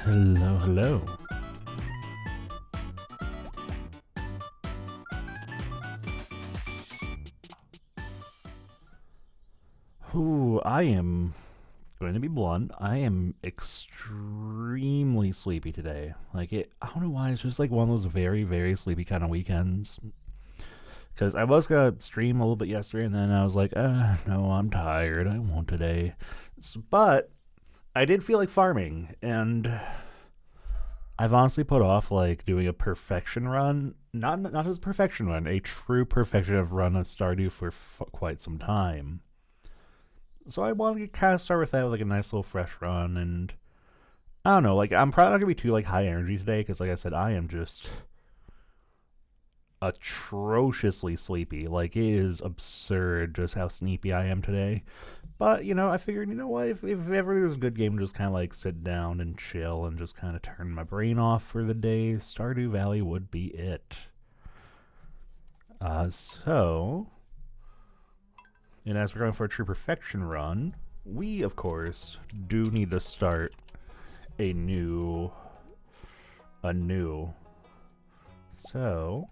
Hello, hello. Ooh, I am going to be blunt. I am extremely sleepy today. I don't know why. It's just like one of those very, very sleepy kind of weekends. Because I was gonna stream a little bit yesterday, and then I was like, no, I'm tired. I won't today. But I did feel like farming, and I've honestly put off like doing a perfection run, not just a perfection run, a true perfection of run of Stardew for quite some time. So I want to kind of start with that with like a nice little fresh run, and I don't know, like I'm probably not gonna be too like high energy today because like I said, I am just atrociously sleepy. Like it is absurd just how sleepy I am today. But I figured, what, if ever there's a good game, just kind of like sit down and chill and just kind of turn my brain off for the day, Stardew Valley would be it. So, and as we're going for a true perfection run, we of course do need to start a new. So,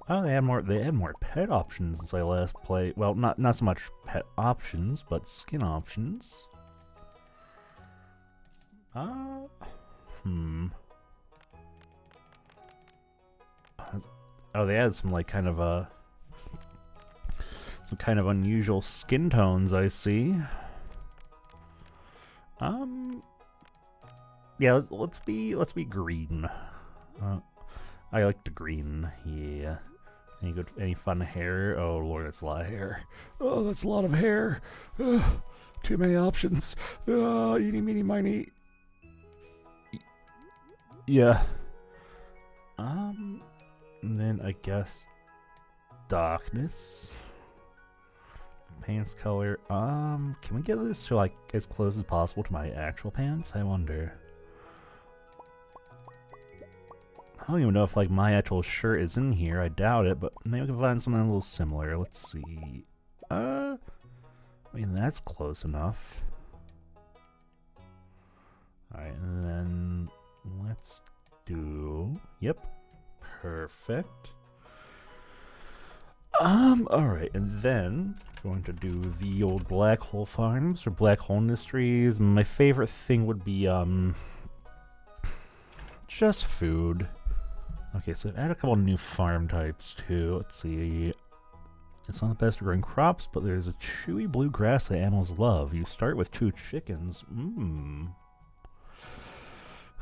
oh, they had more. They had more pet options since I last played. Well, not so much pet options, but skin options. Uh, hmm. Oh, they had some like kind of some kind of unusual skin tones. I see. Yeah. Let's be green. I like the green. Yeah. Any fun hair? Oh lord, that's a lot of hair. Oh, that's a lot of hair. Too many options. Eeny, meeny, miny. Yeah. And then I guess darkness. Pants color. Can we get this to like as close as possible to my actual pants? I wonder. I don't even know if like my actual shirt is in here. I doubt it, but maybe we can find something a little similar. Let's see. I mean that's close enough. Alright, and then let's do. Yep. Perfect. Alright, and then going to do the old black hole farms or black hole industries. My favorite thing would be just food. Okay, so I've added a couple new farm types too. Let's see. It's not the best for growing crops, but there's a chewy blue grass that animals love. You start with 2 chickens.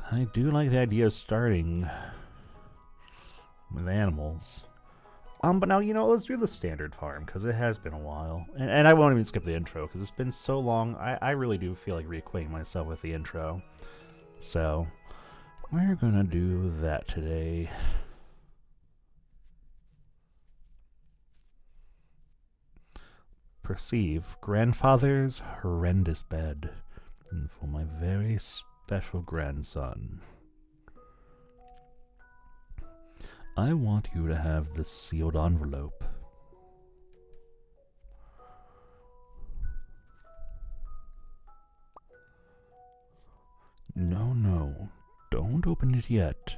I do like the idea of starting with animals. But now, let's do the standard farm, because it has been a while. And I won't even skip the intro, because it's been so long. I really do feel like reacquainting myself with the intro. So, we're gonna do that today. Perceive grandfather's horrendous bed. And for my very special grandson. I want you to have this sealed envelope. No, don't open it yet.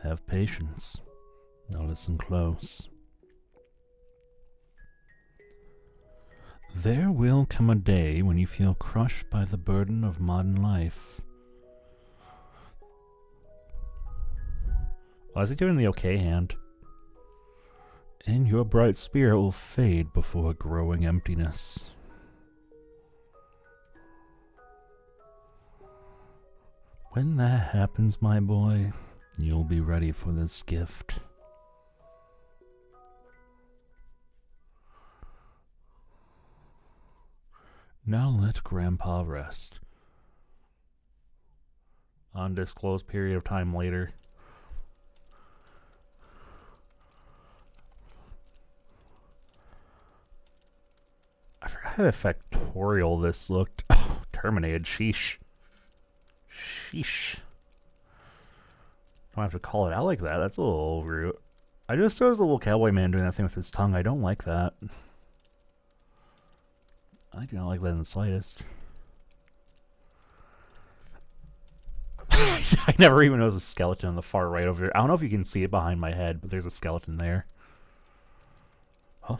Have patience. Now listen close. There will come a day when you feel crushed by the burden of modern life. Why is he doing the okay hand? And your bright spirit will fade before a growing emptiness. When that happens, my boy, you'll be ready for this gift. Now let Grandpa rest. Undisclosed period of time later. I forgot how factorial this looked. Oh, terminated. Sheesh. Don't have to call it out like that. That's a little over. I just saw the little cowboy man doing that thing with his tongue. I don't like that. I do not like that in the slightest. I never even noticed a skeleton on the far right over there. I don't know if you can see it behind my head, but there's a skeleton there. Huh?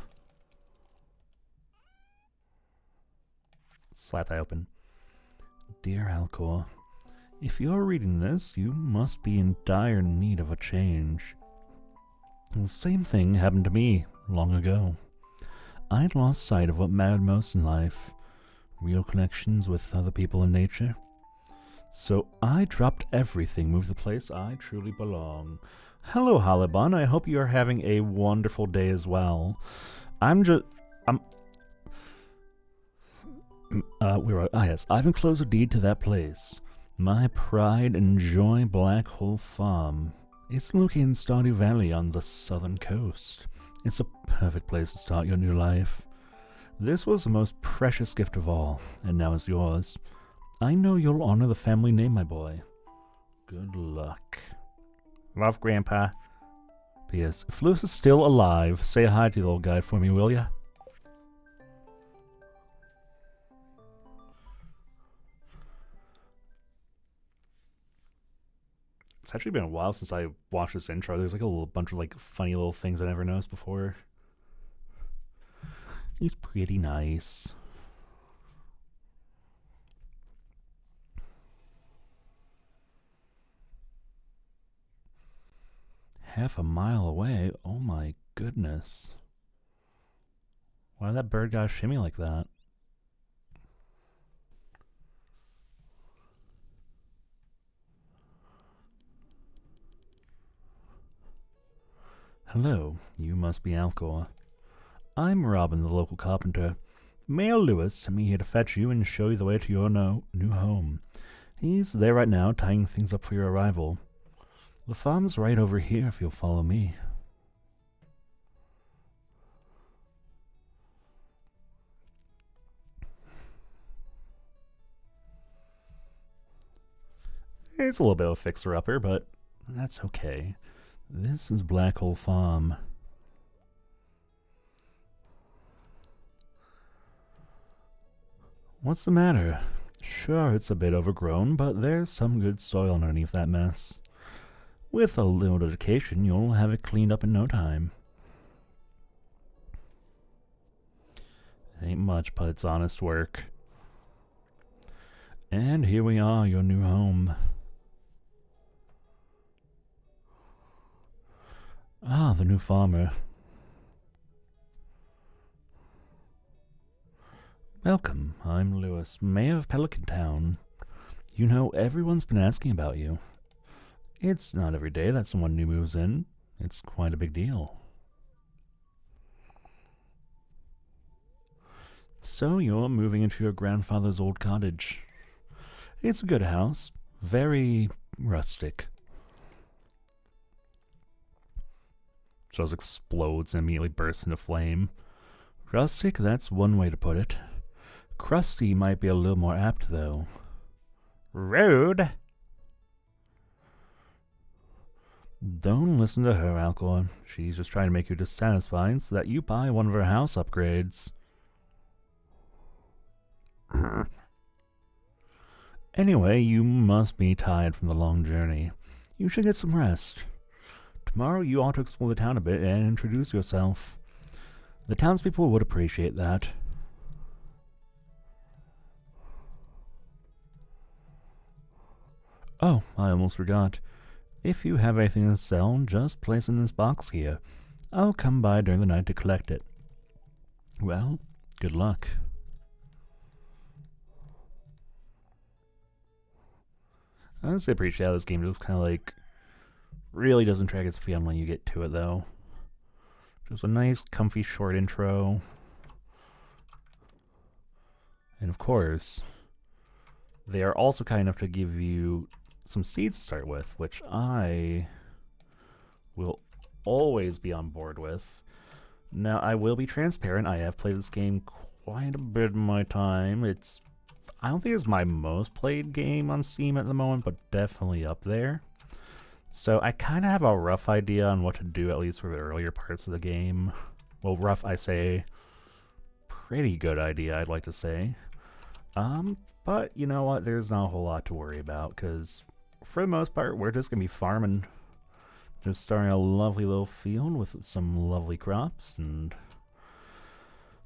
Slap that open. Dear Alcor, if you're reading this, you must be in dire need of a change. The same thing happened to me long ago. I'd lost sight of what mattered most in life, real connections with other people and nature. So I dropped everything, moved the place I truly belong. Hello, Halibon. I hope you are having a wonderful day as well. Yes, I've enclosed a deed to that place. My pride and joy, Black Hole Farm. It's located in Stardew Valley on the southern coast. It's a perfect place to start your new life. This was the most precious gift of all, and now it's yours. I know you'll honor the family name, my boy. Good luck. Love, Grandpa. P.S. If Lewis is still alive, say hi to the old guy for me, will ya? It's actually been a while since I watched this intro. There's like a little bunch of like funny little things I never noticed before. He's pretty nice. Half a mile away? Oh my goodness. Why did that bird gotta shimmy like that? Hello, you must be Alcor. I'm Robin, the local carpenter. Mayor Lewis sent me here to fetch you and show you the way to your new home. He's there right now, tying things up for your arrival. The farm's right over here if you'll follow me. It's a little bit of a fixer-upper, but that's okay. This is Black Hole Farm. What's the matter? Sure, it's a bit overgrown, but there's some good soil underneath that mess. With a little dedication, you'll have it cleaned up in no time. It ain't much, but it's honest work. And here we are, your new home. Ah, the new farmer. Welcome, I'm Lewis, Mayor of Pelican Town. You know, everyone's been asking about you. It's not every day that someone new moves in. It's quite a big deal. So you're moving into your grandfather's old cottage. It's a good house, very rustic. Just explodes and immediately bursts into flame. Rustic, that's one way to put it. Crusty might be a little more apt, though. Rude! Don't listen to her, Alcor. She's just trying to make you dissatisfied so that you buy one of her house upgrades. Anyway, you must be tired from the long journey. You should get some rest. Tomorrow you ought to explore the town a bit and introduce yourself. The townspeople would appreciate that. Oh, I almost forgot. If you have anything to sell, just place it in this box here. I'll come by during the night to collect it. Well, good luck. I honestly appreciate how this game just kind of like really doesn't drag its feet on when you get to it, though. Just a nice, comfy, short intro. And of course, they are also kind enough to give you some seeds to start with, which I will always be on board with. Now, I will be transparent. I have played this game quite a bit in my time. I don't think it's my most played game on Steam at the moment, but definitely up there. So I kind of have a rough idea on what to do, at least for the earlier parts of the game. Well, rough, I say. Pretty good idea, I'd like to say. But you know what? There's not a whole lot to worry about, because for the most part, we're just going to be farming. Just starting a lovely little field with some lovely crops, and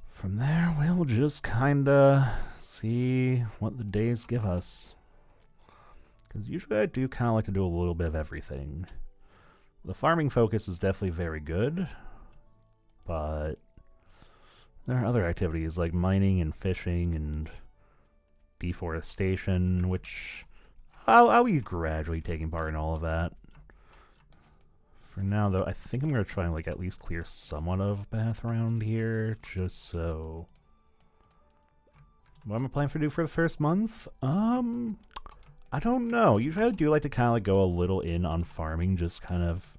from there we'll just kind of see what the days give us. Because usually I do kind of like to do a little bit of everything. The farming focus is definitely very good, but there are other activities like mining and fishing and deforestation, which I'll be gradually taking part in all of that. For now, though, I think I'm going to try and, like, at least clear somewhat of path around here, just so... What am I planning to do for the first month? I don't know. Usually I do like to kind of, like, go a little in on farming, just kind of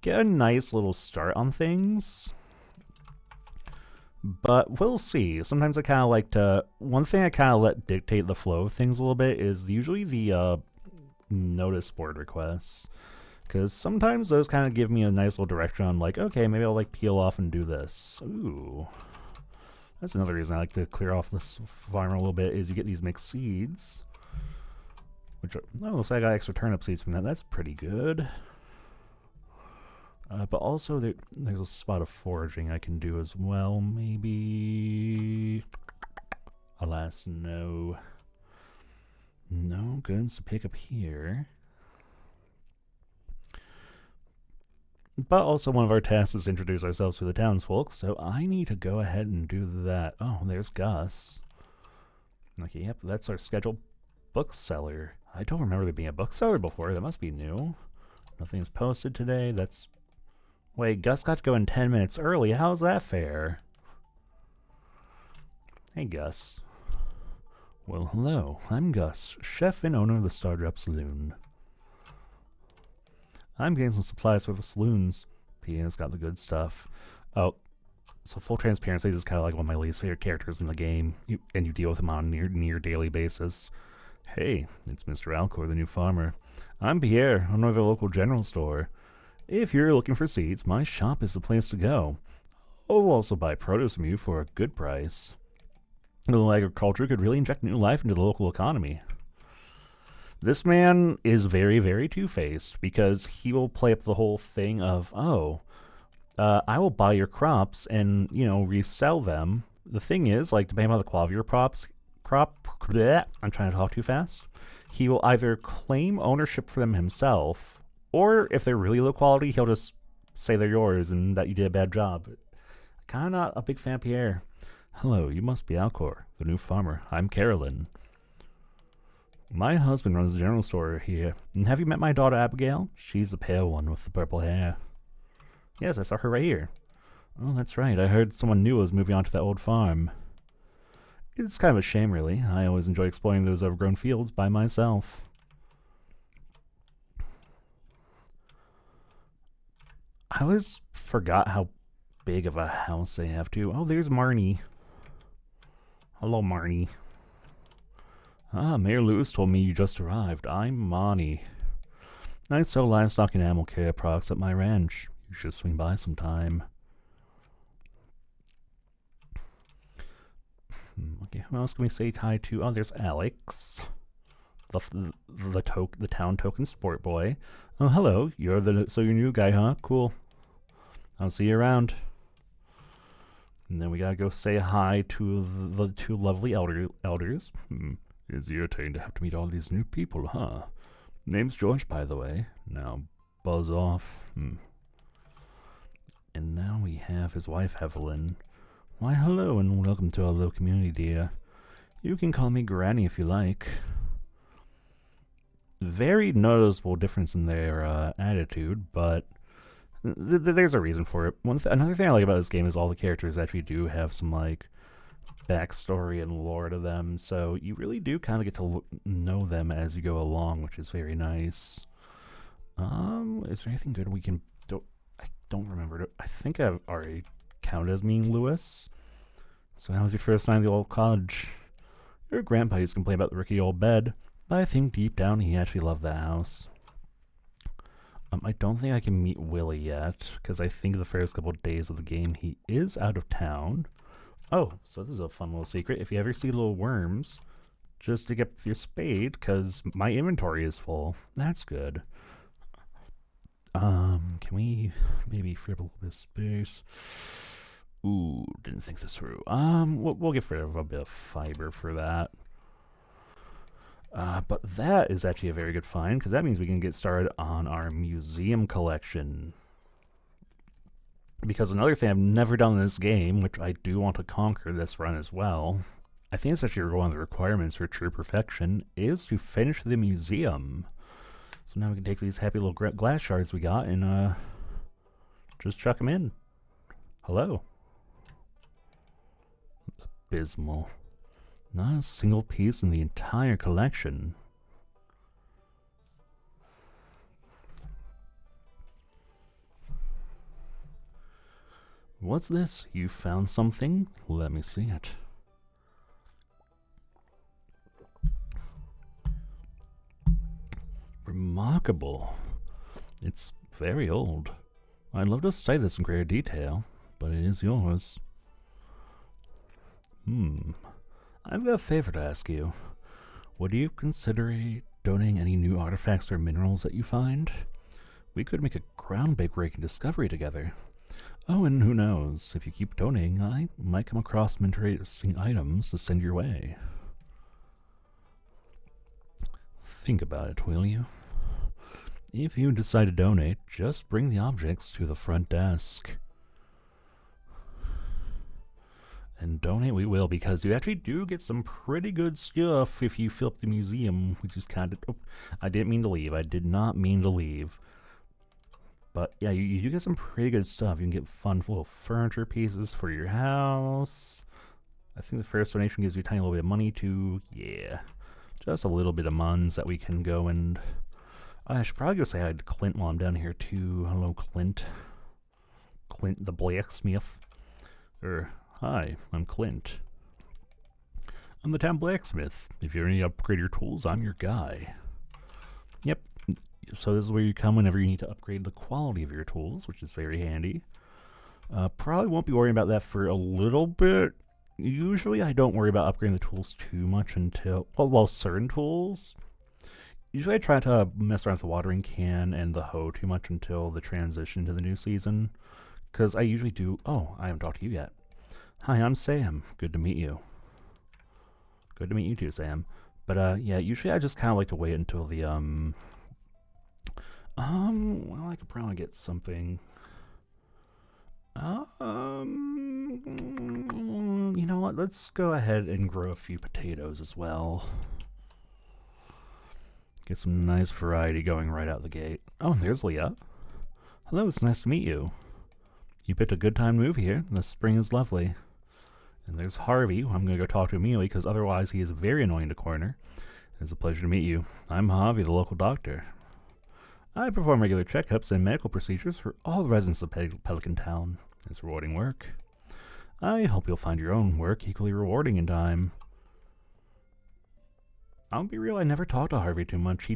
get a nice little start on things. But we'll see. Sometimes I kind of like to... One thing I kind of let dictate the flow of things a little bit is usually the notice board requests. Because sometimes those kind of give me a nice little direction on, like, okay, maybe I'll, like, peel off and do this. Ooh. That's another reason I like to clear off this farm a little bit, is you get these mixed seeds. Which are... Oh, looks like I got extra turnip seeds from that. That's pretty good. But also, there's a spot of foraging I can do as well, maybe... Alas, no. No goods to pick up here. But also one of our tasks is to introduce ourselves to the townsfolk, so I need to go ahead and do that. Oh, there's Gus. Okay, yep, that's our scheduled bookseller. I don't remember there being a bookseller before. That must be new. Nothing's posted today. That's... Wait, Gus got to go in 10 minutes early. How's that fair? Hey, Gus. Well, hello. I'm Gus, chef and owner of the Stardrop Saloon. I'm getting some supplies for the saloons. Pia's got the good stuff. Oh, so full transparency, this is kind of like one of my least favorite characters in the game, and you deal with him on a near daily basis. Hey, it's Mr. Alcor, the new farmer. I'm Pierre, owner of the local general store. If you're looking for seeds, my shop is the place to go. I'll also buy produce from you for a good price. A little agriculture could really inject new life into the local economy. This man is very, very two-faced, because he will play up the whole thing of, I will buy your crops and, you know, resell them. The thing is, like, depending on the quality of your I'm trying to talk too fast. He will either claim ownership for them himself, or if they're really low quality, he'll just say they're yours and that you did a bad job. Kind of not a big fan of Pierre. Hello, you must be Alcor, the new farmer. I'm Carolyn. My husband runs the general store here. And have you met my daughter Abigail? She's the pale one with the purple hair. Yes, I saw her right here. Oh, that's right. I heard someone new was moving on to that old farm. It's kind of a shame, really. I always enjoy exploring those overgrown fields by myself. I always forgot how big of a house they have, too. Oh, there's Marnie. Hello, Marnie. Ah, Mayor Lewis told me you just arrived. I'm Monty. I sell livestock and animal care products at my ranch. You should swing by sometime. Okay, who else can we say hi to? Oh, there's Alex. The town token sport boy. Oh, hello. You're your new guy, huh? Cool. I'll see you around. And then we gotta go say hi to the two lovely elders. It's irritating to have to meet all these new people, huh? Name's George, by the way. Now, buzz off. And now we have his wife, Evelyn. Why, hello, and welcome to our little community, dear. You can call me Granny if you like. Very noticeable difference in their attitude, but there's a reason for it. Another thing I like about this game is all the characters actually do have some, like, backstory and lore to them, so you really do kind of get to know them as you go along, which is very nice. Is there anything good we can do? I don't remember. I think I've already counted as being Lewis. So how was your first night at the old cottage? Your grandpa used to complain about the rickety old bed, but I think deep down he actually loved that house. I don't think I can meet Willie yet, because I think the first couple of days of the game he is out of town. Oh, so this is a fun little secret. If you ever see little worms, just to get your spade because my inventory is full. That's good. Can we maybe free up a little bit of space? Ooh, didn't think this through. We'll get rid of a bit of fiber for that. But that is actually a very good find because that means we can get started on our museum collection. Because another thing I've never done in this game, which I do want to conquer this run as well, I think it's actually one of the requirements for true perfection, is to finish the museum. So now we can take these happy little glass shards we got and just chuck them in. Hello. Abysmal. Not a single piece in the entire collection. What's this? You found something? Let me see it. Remarkable. It's very old. I'd love to study this in greater detail, but it is yours. I've got a favor to ask you. Would you consider donating any new artifacts or minerals that you find? We could make a groundbreaking discovery together. Oh, and who knows, if you keep donating, I might come across some interesting items to send your way. Think about it, will you? If you decide to donate, just bring the objects to the front desk. And donate we will, because you actually do get some pretty good stuff if you fill up the museum, which is kind of... Oh, I didn't mean to leave. I did not mean to leave. But yeah, you do get some pretty good stuff. You can get fun little furniture pieces for your house. I think the first donation gives you a tiny little bit of money too. Yeah, just a little bit of muns that we can go and... I should probably go say hi to Clint while I'm down here too. Hello, Clint. Clint the blacksmith. Hi, I'm Clint. I'm the town blacksmith. If you ever need to upgrade your tools, I'm your guy. Yep. So this is where you come whenever you need to upgrade the quality of your tools, which is very handy. Probably won't be worrying about that for a little bit. Usually I don't worry about upgrading the tools too much until... Well, certain tools. Usually I try to mess around with the watering can and the hoe too much until the transition to the new season. Because I usually do... Oh, I haven't talked to you yet. Hi, I'm Sam. Good to meet you. Good to meet you too, Sam. But, yeah, usually I just kind of like to wait until the, well, I could probably get something. You know what? Let's go ahead and grow a few potatoes as well. Get some nice variety going right out the gate. Oh, there's Leah. Hello, it's nice to meet you. You picked a good time to move here. The spring is lovely. And there's Harvey, who I'm going to go talk to immediately because otherwise he is very annoying to corner. It's a pleasure to meet you. I'm Harvey, the local doctor. I perform regular checkups and medical procedures for all the residents of Pelican Town. It's rewarding work. I hope you'll find your own work equally rewarding in time. I'll be real, I never talk to Harvey too much.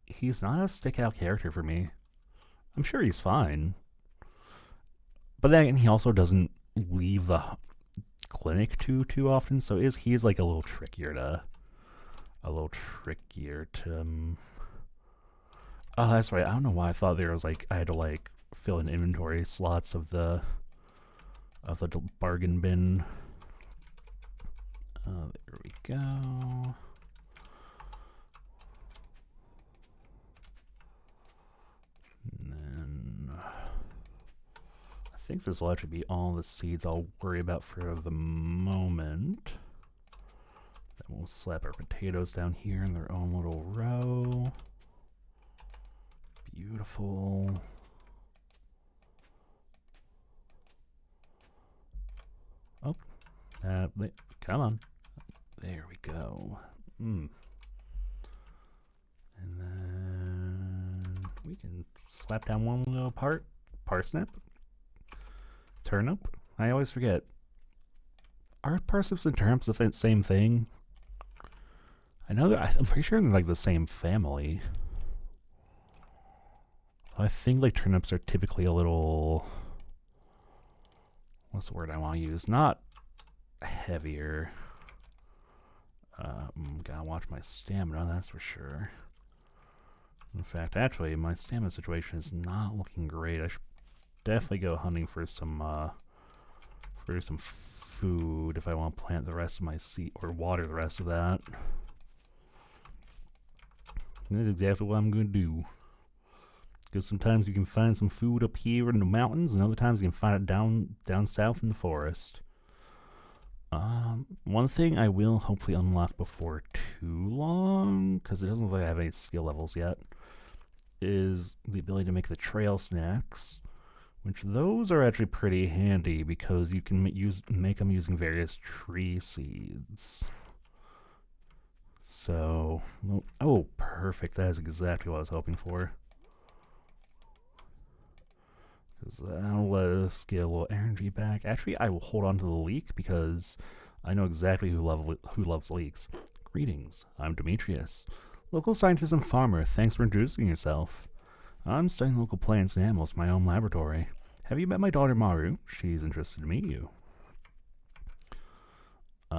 He's not a stick-out character for me. I'm sure he's fine. But then he also doesn't leave the clinic too often, so he's like a little trickier to... Oh, that's right. I don't know why I thought there was like I had to like fill in inventory slots of the bargain bin. There we go. And then I think this will actually be all the seeds I'll worry about for the moment. Then we'll slap our potatoes down here in their own little row. Beautiful. Oh, come on. There we go. And then we can slap down one little parsnip, turnip. I always forget. Are parsnips and turnips the same thing? I know that I'm pretty sure they're like the same family. I think like turnips are typically a little, what's the word I want to use? Not heavier. Gotta watch my stamina, that's for sure. In fact, actually, my stamina situation is not looking great. I should definitely go hunting for some food if I want to plant the rest of my seed or water the rest of that. And that's exactly what I'm going to do. Because sometimes you can find some food up here in the mountains, and other times you can find it down south in the forest. One thing I will hopefully unlock before too long, because it doesn't look like I have any skill levels yet, is the ability to make the trail snacks, which those are actually pretty handy because you can make them using various tree seeds. So, oh, perfect. That is exactly what I was hoping for. Because that'll let us get a little energy back. Actually, I will hold on to the leek because I know exactly who loves leeks. Greetings, I'm Demetrius, local scientist and farmer. Thanks for introducing yourself. I'm studying local plants and animals in my own laboratory. Have you met my daughter Maru? She's interested to meet you.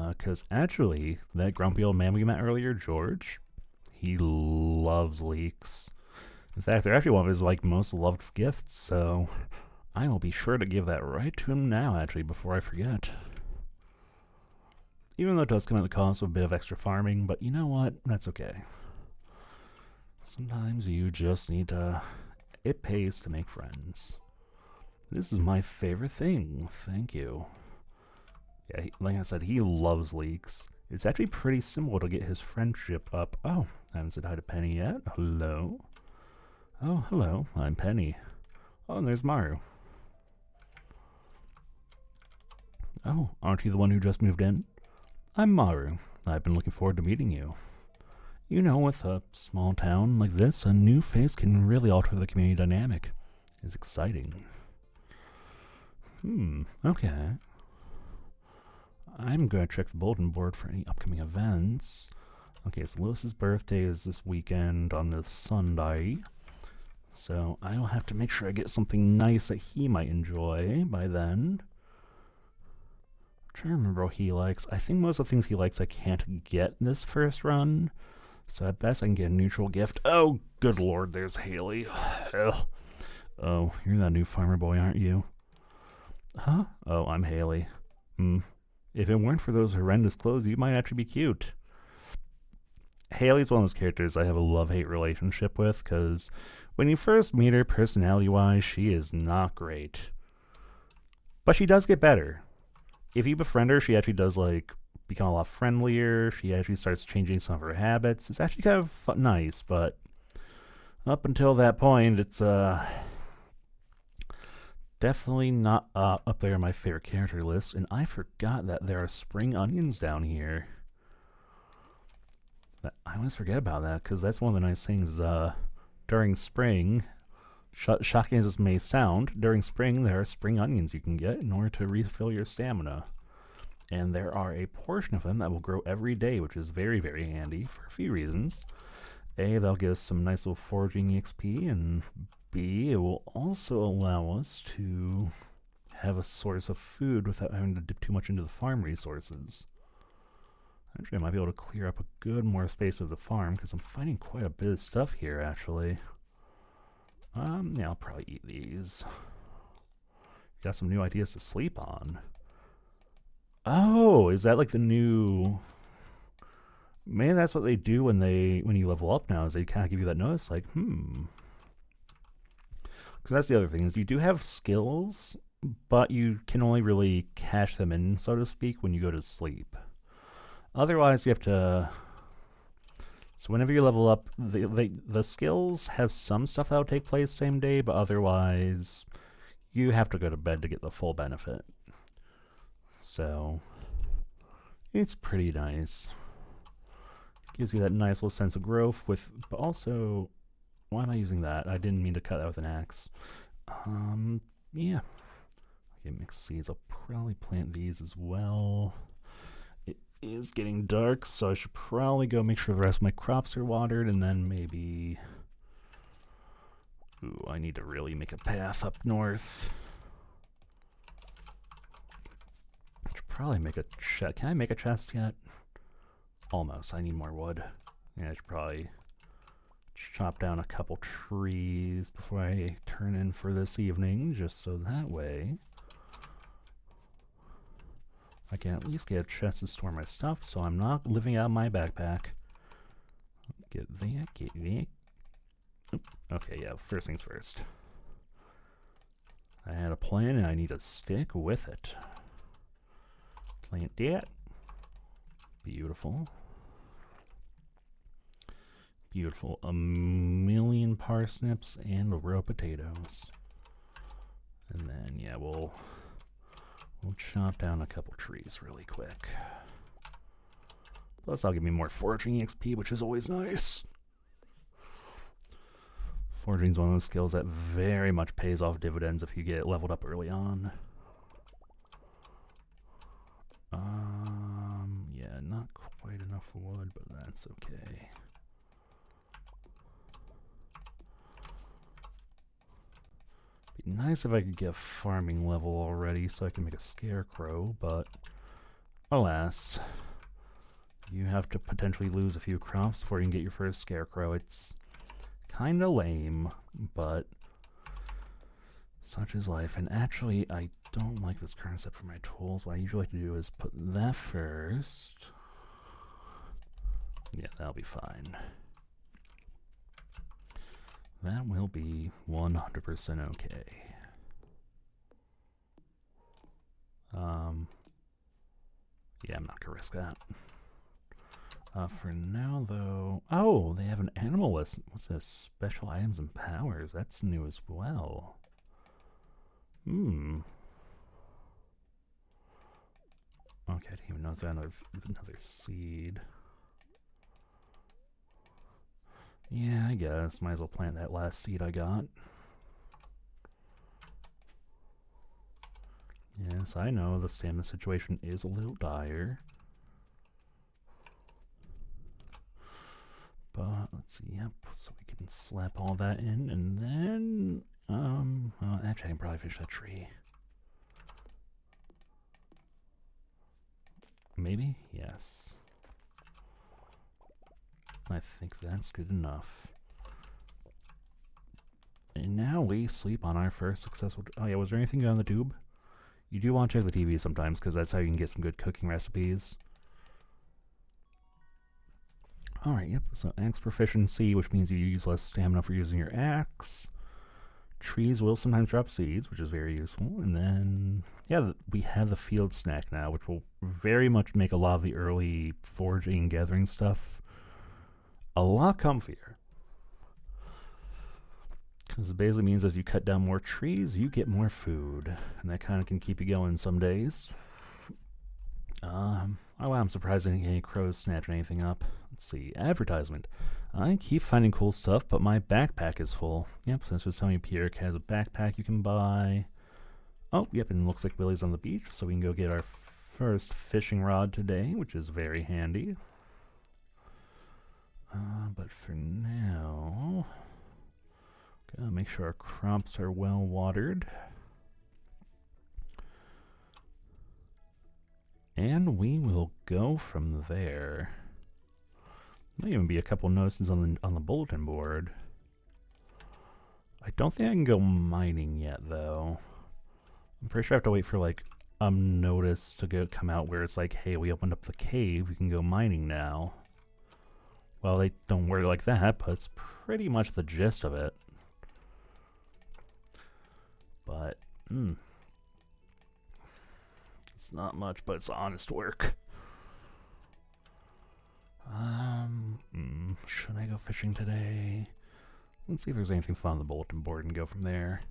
Because actually, that grumpy old man we met earlier, George, he loves leeks. In fact, they're actually one of his most loved gifts, so I will be sure to give that right to him now, actually, before I forget. Even though it does come at the cost of a bit of extra farming, but you know what? That's okay. Sometimes you just need to... It pays to make friends. This is my favorite thing. Thank you. Yeah, like I said, he loves leeks. It's actually pretty simple to get his friendship up. Oh, I haven't said hi to Penny yet. Hello. Oh, hello. I'm Penny. Oh, and there's Maru. Oh, aren't you the one who just moved in? I'm Maru. I've been looking forward to meeting you. You know, with a small town like this, a new face can really alter the community dynamic. It's exciting. Okay. I'm going to check the bulletin board for any upcoming events. Okay, so Lewis's birthday is this weekend on this Sunday. So I'll have to make sure I get something nice that he might enjoy by then. I'm trying to remember what he likes. I think most of the things he likes I can't get this first run. So at best I can get a neutral gift. Oh, good lord, there's Haley. Oh, you're that new farmer boy, aren't you? Huh? Oh, I'm Haley. If it weren't for those horrendous clothes, you might actually be cute. Haley's one of those characters I have a love-hate relationship with, because when you first meet her, personality-wise, she is not great. But she does get better. If you befriend her, she actually does, become a lot friendlier. She actually starts changing some of her habits. It's actually kind of nice, but up until that point, it's, definitely not up there on my favorite character list, and I forgot that there are spring onions down here. I always forget about that, because that's one of the nice things. During spring, shocking as this may sound, during spring there are spring onions you can get in order to refill your stamina. And there are a portion of them that will grow every day, which is very, very handy for a few reasons. A, they'll give us some nice little foraging XP, and B, it will also allow us to have a source of food without having to dip too much into the farm resources. Actually, I might be able to clear up a good more space of the farm, because I'm finding quite a bit of stuff here, actually. Yeah, I'll probably eat these. Got some new ideas to sleep on. Oh, is that the new... Man, that's what they do when you level up now, is they kind of give you that notice, Because that's the other thing, is you do have skills, but you can only really cash them in, so to speak, when you go to sleep. Otherwise, you have to... So whenever you level up, the skills have some stuff that will take place same day, but otherwise, you have to go to bed to get the full benefit. So, it's pretty nice. Gives you that nice little sense of growth but also, why am I using that? I didn't mean to cut that with an axe. Yeah. Okay, mixed seeds. I'll probably plant these as well. It is getting dark, so I should probably go make sure the rest of my crops are watered, and then maybe... Ooh, I need to really make a path up north. I should probably make a chest. Can I make a chest yet? Almost. I need more wood. Yeah, I should probably chop down a couple trees before I turn in for this evening, just so that way I can at least get a chest to store my stuff so I'm not living out of my backpack. Get that, get that. Oop. Okay, yeah, first things first. I had a plan and I need to stick with it. Plant that. Beautiful. Beautiful. A million parsnips and a row of potatoes. And then, yeah, we'll chop down a couple trees really quick. Plus, that'll give me more foraging XP, which is always nice. Foraging is one of those skills that very much pays off dividends if you get it leveled up early on. Yeah, not quite enough wood, but that's okay. Be nice if I could get a farming level already so I can make a scarecrow, but alas, you have to potentially lose a few crops before you can get your first scarecrow. It's kinda lame, but such is life. And actually, I don't like this current set for my tools. What I usually like to do is put that first. Yeah, that'll be fine. That will be 100% okay. Yeah, I'm not gonna risk that. For now, though... Oh, they have an animal list. What's this? Special items and powers. That's new as well. Okay, I didn't even notice that. Another seed. Yeah, I guess. Might as well plant that last seed I got. Yes, I know the stamina situation is a little dire. But let's see, yep, so we can slap all that in, and then, actually I can probably fish that tree. Maybe? Yes. I think that's good enough. And now we sleep on our first successful... Oh yeah, was there anything on the tube? You do want to check the TV sometimes, because that's how you can get some good cooking recipes. Alright, yep, so axe proficiency, which means you use less stamina for using your axe. Trees will sometimes drop seeds, which is very useful. And then, yeah, we have the field snack now, which will very much make a lot of the early foraging and gathering stuff a lot comfier. Because it basically means as you cut down more trees, you get more food. And that kind of can keep you going some days. Oh wow, I'm surprised I didn't get any crows snatching anything up. Let's see, advertisement. I keep finding cool stuff, but my backpack is full. Yep, so it's just telling me Pierre has a backpack you can buy. Oh, yep, and it looks like Willie's on the beach, so we can go get our first fishing rod today, which is very handy. But for now, gotta make sure our crops are well watered. And we will go from there. Might even be a couple notices on the bulletin board. I don't think I can go mining yet, though. I'm pretty sure I have to wait for like a notice to come out where it's like, hey, we opened up the cave, we can go mining now. Well, they don't word it like that, but it's pretty much the gist of it. But, it's not much, but it's honest work. Should I go fishing today? Let's see if there's anything fun on the bulletin board and go from there.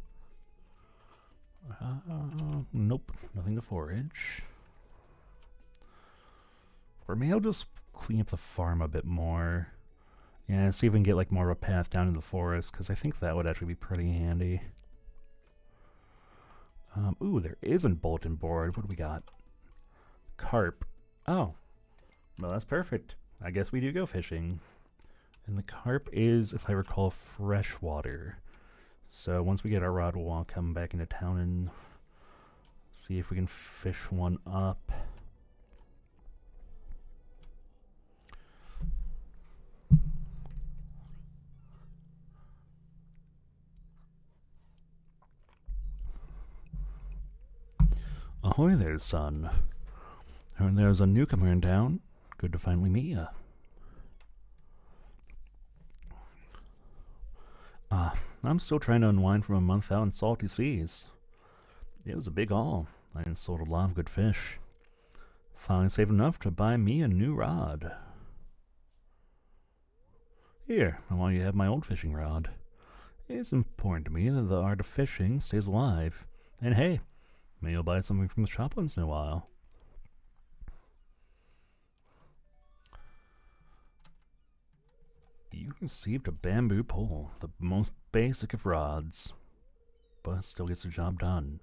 Nope, nothing to forage. Or maybe I'll just clean up the farm a bit more. Yeah, see if we can get like more of a path down into the forest, because I think that would actually be pretty handy. Ooh, there is a bulletin board. What do we got? Carp. Oh, well, that's perfect. I guess we do go fishing. And the carp is, if I recall, freshwater. So once we get our rod, we'll come back into town and see if we can fish one up. Ahoy there, son. Heard there's a newcomer in town. Good to finally meet ya. I'm still trying to unwind from a month out in salty seas. It was a big haul. I sold a lot of good fish. Finally saved enough to buy me a new rod. Here, I want you to have my old fishing rod. It's important to me that the art of fishing stays alive. And hey, maybe you'll buy something from the shop once in a while. You received a bamboo pole, the most basic of rods, but it still gets the job done.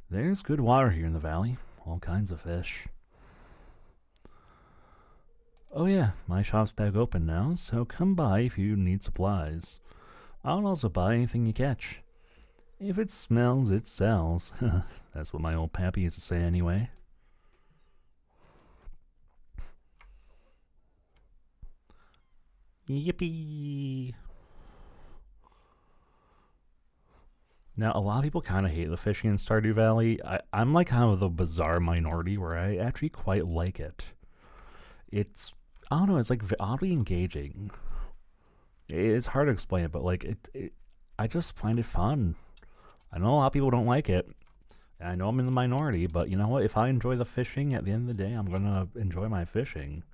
There's good water here in the valley, all kinds of fish. Oh yeah, my shop's back open now, so come by if you need supplies. I'll also buy anything you catch. If it smells, it sells. That's what my old pappy used to say anyway. Yippee! Now, a lot of people kind of hate the fishing in Stardew Valley. I'm like kind of the bizarre minority where I actually quite like it. It's, I don't know, it's like oddly engaging. It's hard to explain it, but like I just find it fun. I know a lot of people don't like it. I know I'm in the minority, but you know what? If I enjoy the fishing, at the end of the day, I'm gonna enjoy my fishing.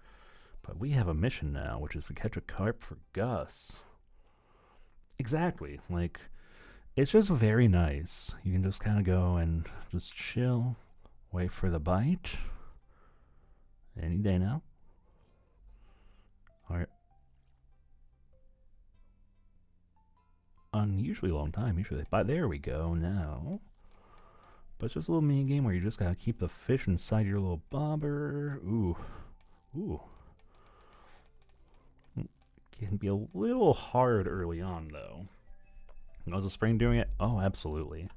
But we have a mission now, which is to catch a carp for Gus. Exactly. Like, it's just very nice. You can just kind of go and just chill, wait for the bite. Any day now. Alright. Unusually long time, usually. But there we go now. But it's just a little mini game where you just gotta keep the fish inside your little bobber. Ooh. Ooh. Can be a little hard early on, though. Was the spring doing it? Oh, absolutely.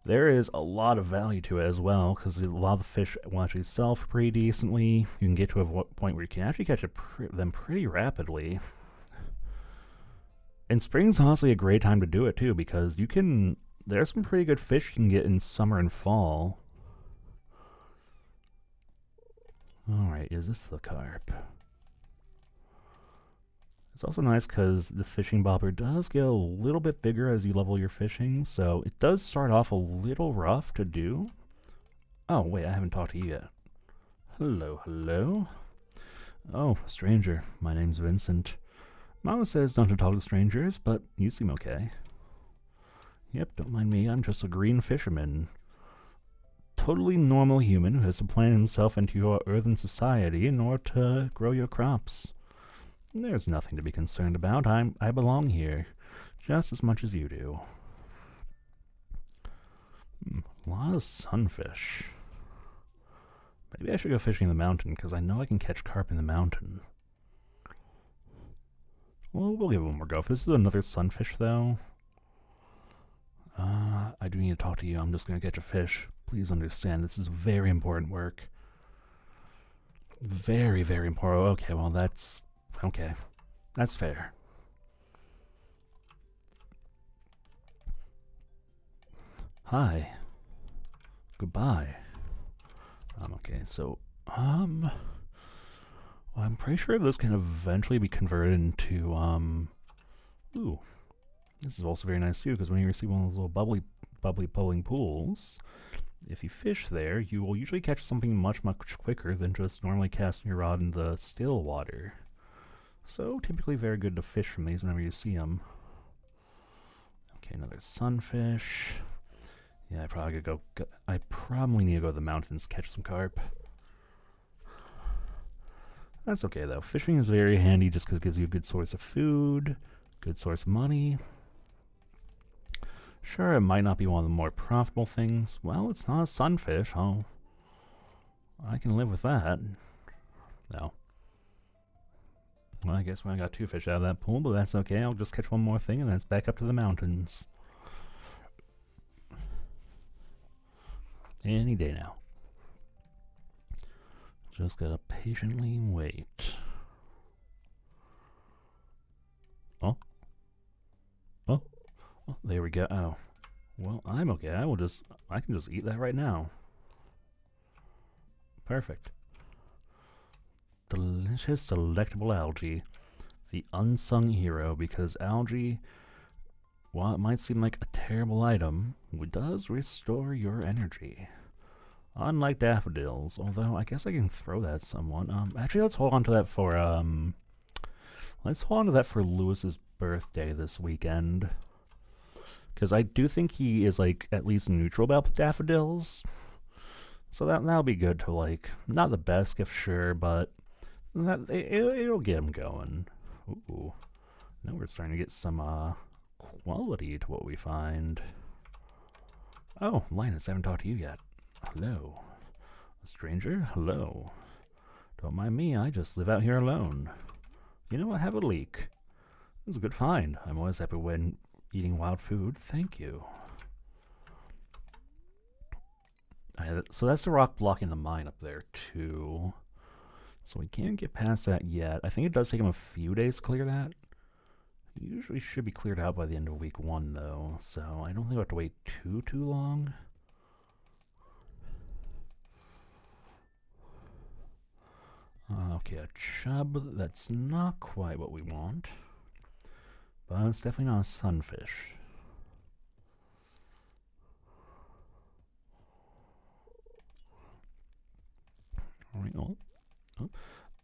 There is a lot of value to it as well, because a lot of the fish will actually sell for pretty decently. You can get to a point where you can actually catch them pretty rapidly. And spring's honestly a great time to do it, too, because you can... There's some pretty good fish you can get in summer and fall. Alright, is this the carp? It's also nice because the fishing bobber does get a little bit bigger as you level your fishing, so it does start off a little rough to do. Oh, wait, I haven't talked to you yet. Hello, hello. Oh, stranger. My name's Vincent. Mama says not to talk to strangers, but you seem okay. Yep, don't mind me. I'm just a green fisherman. Totally normal human who has supplanted himself into your earthen society in order to grow your crops. There's nothing to be concerned about. I belong here, just as much as you do. A lot of sunfish. Maybe I should go fishing in the mountain, because I know I can catch carp in the mountain. Well, we'll give it one more go. If this is another sunfish, though... I do need to talk to you. I'm just going to catch a fish. Please understand, this is very important work. Very, very important. Okay, well, that's... Okay, that's fair. Hi. Goodbye. Okay, so, well, I'm pretty sure this can eventually be converted into, ooh. This is also very nice, too, because when you receive one of those little bubbling pools, if you fish there, you will usually catch something much, much quicker than just normally casting your rod in the still water. So, typically very good to fish from these whenever you see them. Okay, another sunfish. Yeah, I probably need to go to the mountains to catch some carp. That's okay, though. Fishing is very handy just because it gives you a good source of food, good source of money. Sure, it might not be one of the more profitable things. Well, it's not a sunfish. I can live with that. No. Well, I guess I got 2 fish out of that pool, but that's okay. I'll just catch one more thing and then it's back up to the mountains. Any day now. Just gotta patiently wait. Oh, there we go. Oh. Well, I'm okay. I can just eat that right now. Perfect. Delicious, delectable algae. The unsung hero, because algae, while it might seem like a terrible item, it does restore your energy. Unlike daffodils, although I guess I can throw that at someone. Actually, let's hold on to that for, Lewis's birthday this weekend. Because I do think he is, like, at least neutral about daffodils. So that'll be good to, like, not the best gift, sure, but it'll get him going. Ooh. Now we're starting to get some, quality to what we find. Oh, Linus, I haven't talked to you yet. Hello. A stranger? Hello. Don't mind me, I just live out here alone. You know, I have a leek. This is a good find. I'm always happy when eating wild food. Thank you. So that's the rock blocking the mine up there, too. So we can't get past that yet. I think it does take him a few days to clear that. Usually should be cleared out by the end of week 1, though. So I don't think we'll have to wait too long. Okay, a chub. That's not quite what we want. But it's definitely not a sunfish.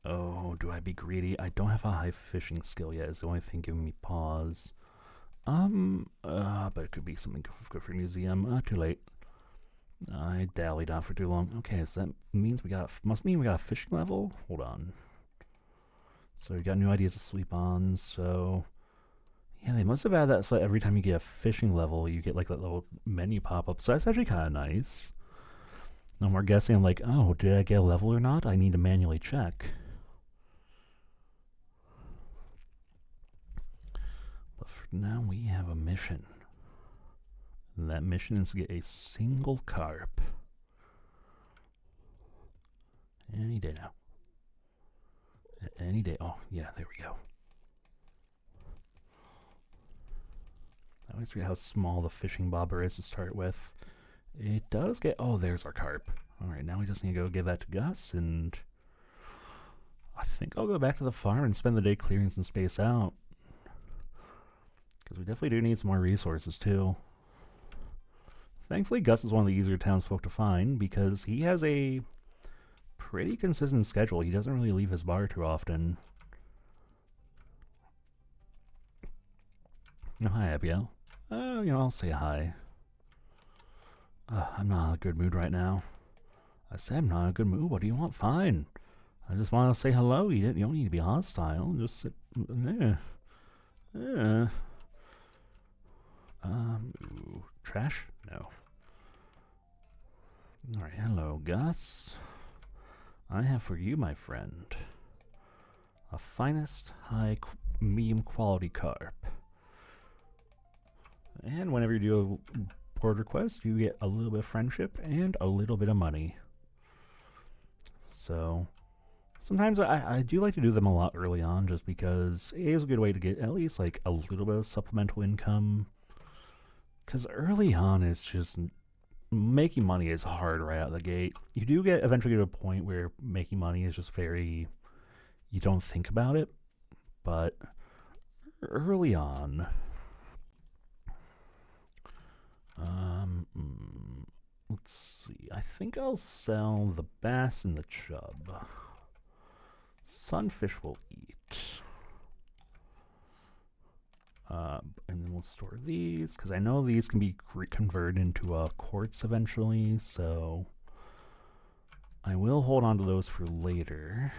Oh, do I be greedy? I don't have a high fishing skill yet. It's the only thing giving me pause. But it could be something good for museum. Too late. I dallied on for too long. Okay, so that means must mean we got a fishing level? Hold on. So we got new ideas to sleep on, so... Yeah, they must have added that so every time you get a fishing level, you get like that little menu pop-up. So that's actually kind of nice. No more guessing like, oh, did I get a level or not? I need to manually check. But for now, we have a mission. And that mission is to get a single carp. Any day now. Any day. Oh, yeah, there we go. I always forget how small the fishing bobber is to start with. It does get... Oh, there's our carp. Alright, now we just need to go give that to Gus, and... I think I'll go back to the farm and spend the day clearing some space out. Because we definitely do need some more resources, too. Thankfully, Gus is one of the easier townsfolk to find, because he has a pretty consistent schedule. He doesn't really leave his bar too often. Oh, hi, Abiel. I'll say hi. I'm not in a good mood right now. I said I'm not in a good mood. What do you want? Fine. I just want to say hello. You don't need to be hostile. Just sit there. Yeah. Trash? No. Alright, hello, Gus. I have for you, my friend, a finest medium quality carp. And whenever you do a board request, you get a little bit of friendship and a little bit of money. So sometimes I do like to do them a lot early on, just because it is a good way to get at least like a little bit of supplemental income. Because early on, it's just making money is hard right out of the gate. You do eventually get to a point where making money is just very, you don't think about it. But early on, let's see. I think I'll sell the bass and the chub. Sunfish will eat. And then we'll store these, because I know these can be converted into quartz eventually, so I will hold on to those for later.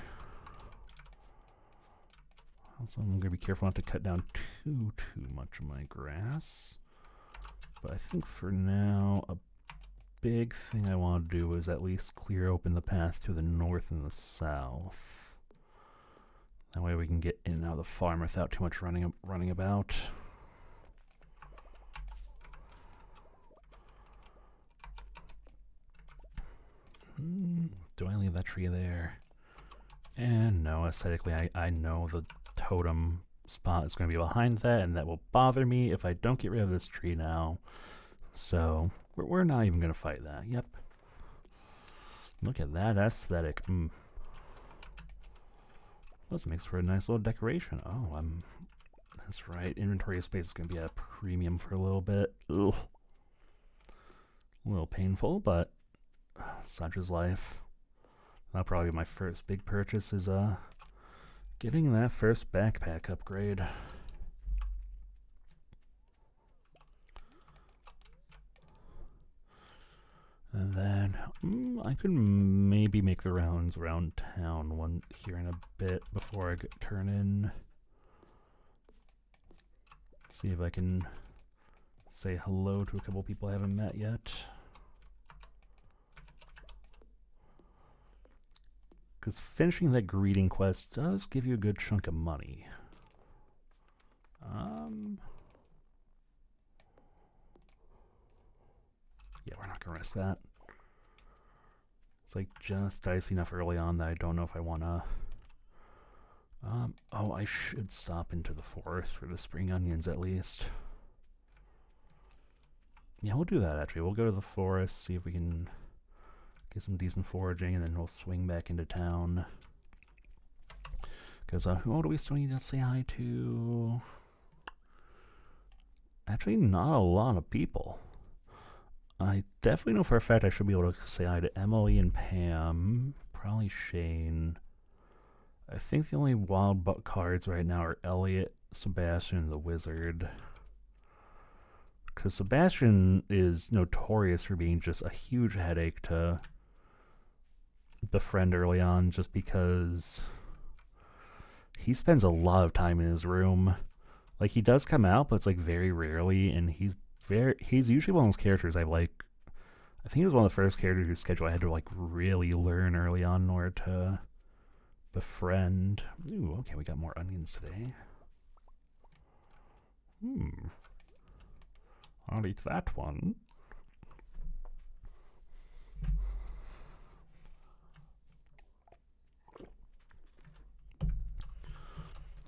Also, I'm going to be careful not to cut down too much of my grass. But I think for now, a big thing I want to do is at least clear open the path to the north and the south. That way we can get in and out of the farm without too much running about. Do I leave that tree there? And no, aesthetically, I know the totem spot is going to be behind that, and that will bother me if I don't get rid of this tree now. So we're not even going to fight that. Yep. Look at that aesthetic. This makes for a nice little decoration. Oh, that's right. Inventory space is going to be at a premium for a little bit. Ugh. A little painful, but such is life. That'll probably be my first big purchase is getting that first backpack upgrade. And then I could maybe make the rounds around town here in a bit before I turn in. See if I can say hello to a couple people I haven't met yet. Because finishing that greeting quest does give you a good chunk of money. Yeah, we're not gonna risk that. It's like just dicey enough early on that I don't know if I wanna. Oh, I should stop into the forest for the spring onions at least. Yeah, we'll do that actually. We'll go to the forest, see if we can get some decent foraging, and then we'll swing back into town. Because who do we still need to say hi to? Actually, not a lot of people. I definitely know for a fact I should be able to say hi to Emily and Pam. Probably Shane. I think the only wild cards right now are Elliot, Sebastian, and the Wizard. Because Sebastian is notorious for being just a huge headache to befriend early on, just because he spends a lot of time in his room. Like, he does come out, but it's like very rarely, and he's usually one of those characters I like. I think he was one of the first characters whose schedule I had to like really learn early on in order to befriend. Ooh, okay, we got more onions today. I'll eat that one.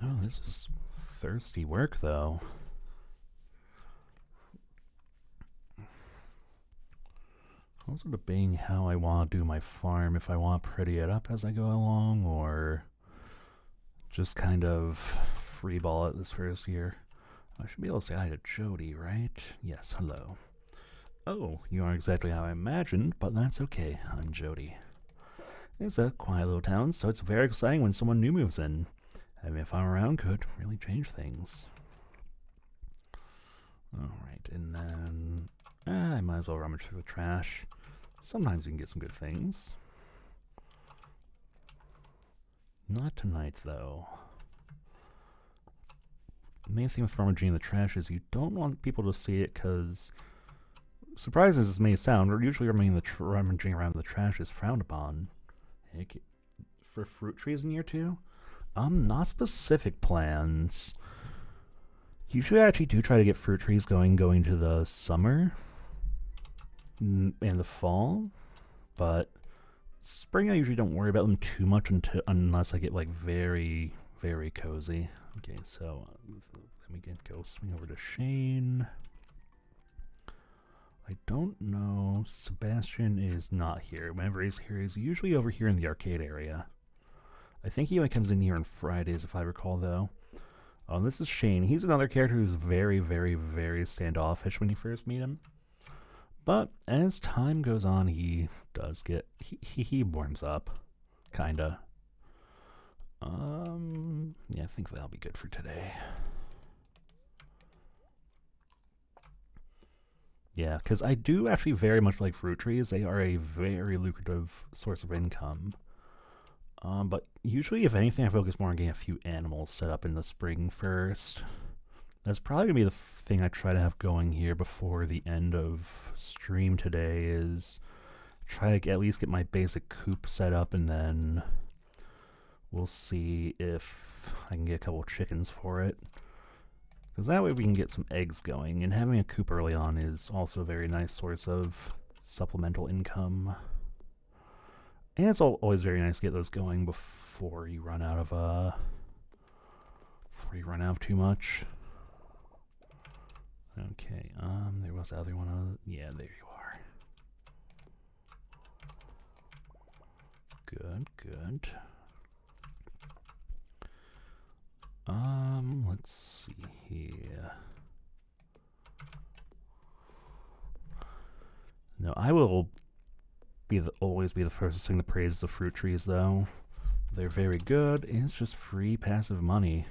Oh, this is thirsty work, though. I'm also debating how I want to do my farm, if I want to pretty it up as I go along, or just kind of freeball it this first year. I should be able to say hi to Jody, right? Yes, hello. Oh, you aren't exactly how I imagined, but that's okay. I'm Jody. It's a quiet little town, so it's very exciting when someone new moves in. Having a farm around could really change things. Alright, and then I might as well rummage through the trash. Sometimes you can get some good things. Not tonight, though. The main thing with rummaging in the trash is you don't want people to see it, because, surprising as this may sound, usually rummaging around the trash is frowned upon. For fruit trees in year 2? Not specific plans. Usually I actually do try to get fruit trees going to the summer and the fall, but spring I usually don't worry about them too much unless I get like very, very cozy. Okay, so let me go swing over to Shane. I don't know. Sebastian is not here. Whenever he's here, he's usually over here in the arcade area. I think he only comes in here on Fridays, if I recall, though. This is Shane. He's another character who's very, very, very standoffish when you first meet him. But as time goes on, he does get... He warms up. Kinda. Yeah, I think that'll be good for today. Yeah, because I do actually very much like fruit trees. They are a very lucrative source of income. But usually, if anything, I focus more on getting a few animals set up in the spring first. That's probably going to be the thing I try to have going here before the end of stream today, is try to at least get my basic coop set up, and then we'll see if I can get a couple chickens for it. Because that way we can get some eggs going, and having a coop early on is also a very nice source of supplemental income. And it's always very nice to get those going before you run out of too much. Okay, there was the other one. Yeah, there you are. Good, good. Let's see here. No, I will always be the first to sing the praises of fruit trees, though. They're very good, and it's just free passive money.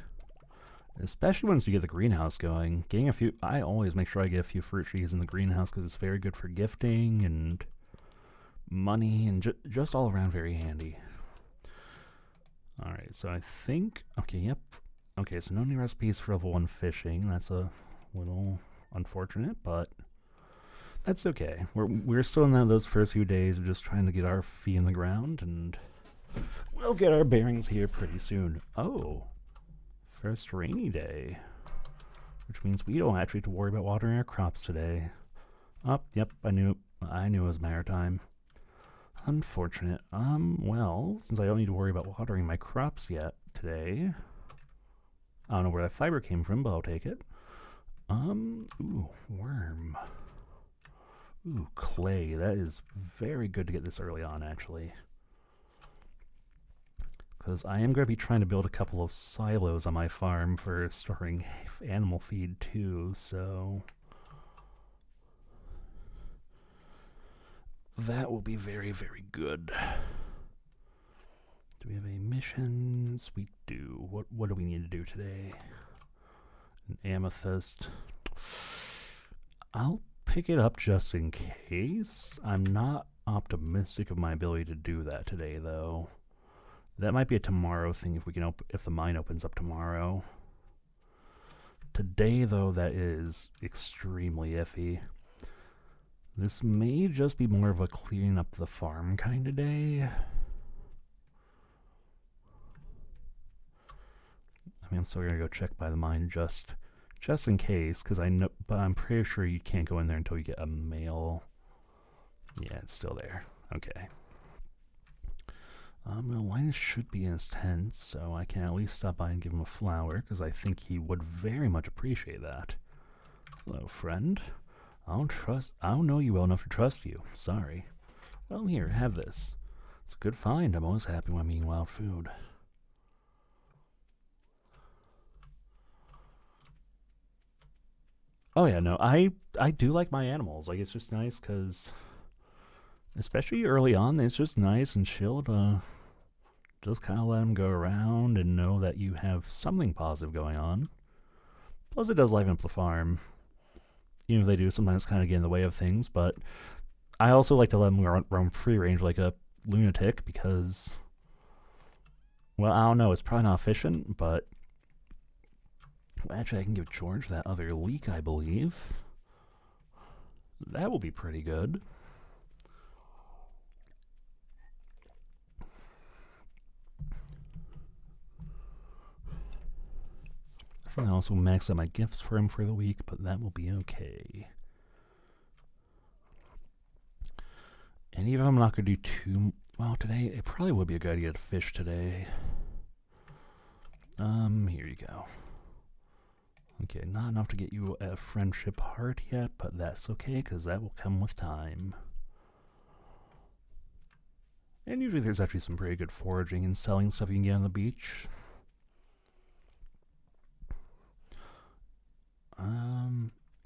Especially once you get the greenhouse going. Getting a few, I always make sure I get a few fruit trees in the greenhouse because it's very good for gifting and money and just all around very handy. Alright, so I think, okay, yep. Okay, so no new recipes for level 1 fishing. That's a little unfortunate, but that's okay. We're still in those first few days of just trying to get our feet in the ground, and we'll get our bearings here pretty soon. Oh, first rainy day, which means we don't actually have to worry about watering our crops today. Oh, yep, I knew it was maritime. Unfortunate. Well, since I don't need to worry about watering my crops yet today, I don't know where that fiber came from, but I'll take it. Ooh, worm. Ooh, clay. That is very good to get this early on, actually. Because I am going to be trying to build a couple of silos on my farm for storing animal feed, too, so that will be very, very good. Do we have a missions? We do. What do we need to do today? An amethyst. I'll pick it up just in case. I'm not optimistic of my ability to do that today, though. That might be a tomorrow thing if the mine opens up tomorrow. Today, though, that is extremely iffy. This may just be more of a cleaning up the farm kind of day. I mean, I'm still gonna go check by the mine just in case, because but I'm pretty sure you can't go in there until you get a mail. Yeah, it's still there. Okay. Well, Linus should be in his tent, so I can at least stop by and give him a flower, because I think he would very much appreciate that. Hello, friend. I don't know you well enough to trust you. Sorry. Well, here, have this. It's a good find. I'm always happy when I'm eating wild food. Oh yeah, no, I do like my animals. Like, it's just nice because, especially early on, it's just nice and chill to just kind of let them go around and know that you have something positive going on. Plus, it does liven up the farm. Even if they do sometimes kind of get in the way of things, but I also like to let them roam free range like a lunatic because, well, I don't know, it's probably not efficient, but actually I can give George that other leek, I believe. That will be pretty good. I think I also maxed out my gifts for him for the week, but that will be okay. And even if I'm not going to do too well today, it probably would be a good idea to fish today. Here you go. Okay, not enough to get you a friendship heart yet, but that's okay, because that will come with time. And usually there's actually some pretty good foraging and selling stuff you can get on the beach.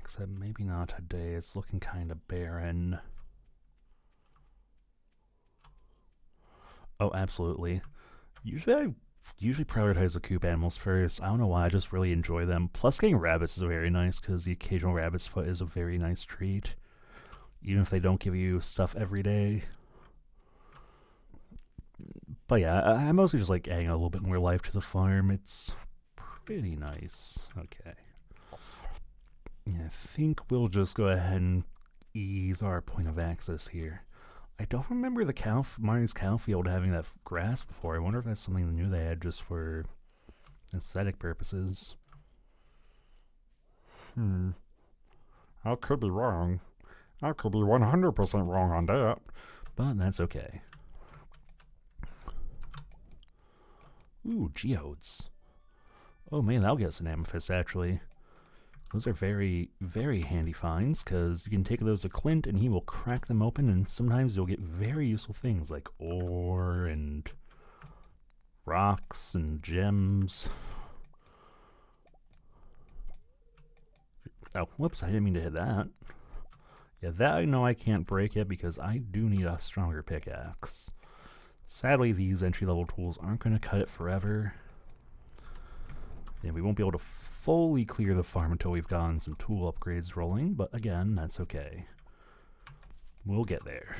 Except maybe not today. It's looking kind of barren. Oh, absolutely. I usually prioritize the coop animals first. I don't know why, I just really enjoy them. Plus, getting rabbits is very nice because the occasional rabbit's foot is a very nice treat. Even if they don't give you stuff every day. But yeah, I mostly just like adding a little bit more life to the farm. It's pretty nice. Okay. I think we'll just go ahead and ease our point of access here. I don't remember the Marnie's cow field having that grass before. I wonder if that's something new they had just for aesthetic purposes. I could be wrong. I could be 100% wrong on that. But that's okay. Ooh, geodes. Oh man, that'll get us an amethyst actually. Those are very, very handy finds because you can take those to Clint and he will crack them open, and sometimes you'll get very useful things like ore and rocks and gems. Oh, whoops, I didn't mean to hit that. Yeah, that I know I can't break it because I do need a stronger pickaxe. Sadly, these entry-level tools aren't going to cut it forever. And we won't be able to fully clear the farm until we've gotten some tool upgrades rolling, but again, that's okay. We'll get there.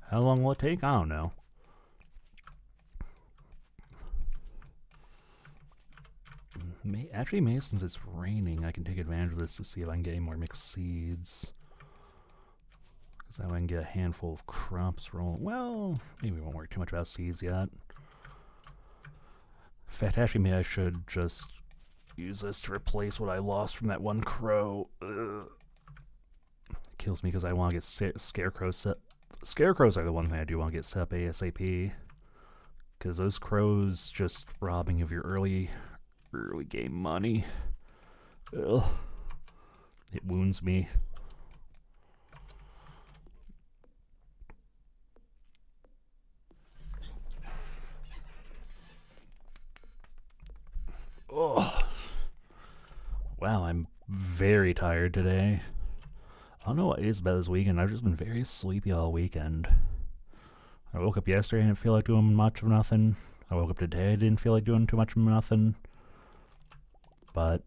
How long will it take? I don't know. Actually, maybe since it's raining, I can take advantage of this to see if I can get any more mixed seeds. Because that way I can get a handful of crops rolling. Well, maybe we won't worry too much about seeds yet. In fact, actually, maybe I should just use this to replace what I lost from that one crow. Ugh. It kills me because I want to get scarecrows set. Scarecrows are the one thing I do want to get set up ASAP. Because those crows just robbing of your early game money. Ugh. It wounds me. Oh. Wow, I'm very tired today. I don't know what it is about this weekend. I've just been very sleepy all weekend. I woke up yesterday and didn't feel like doing much of nothing. I woke up today and didn't feel like doing too much of nothing. But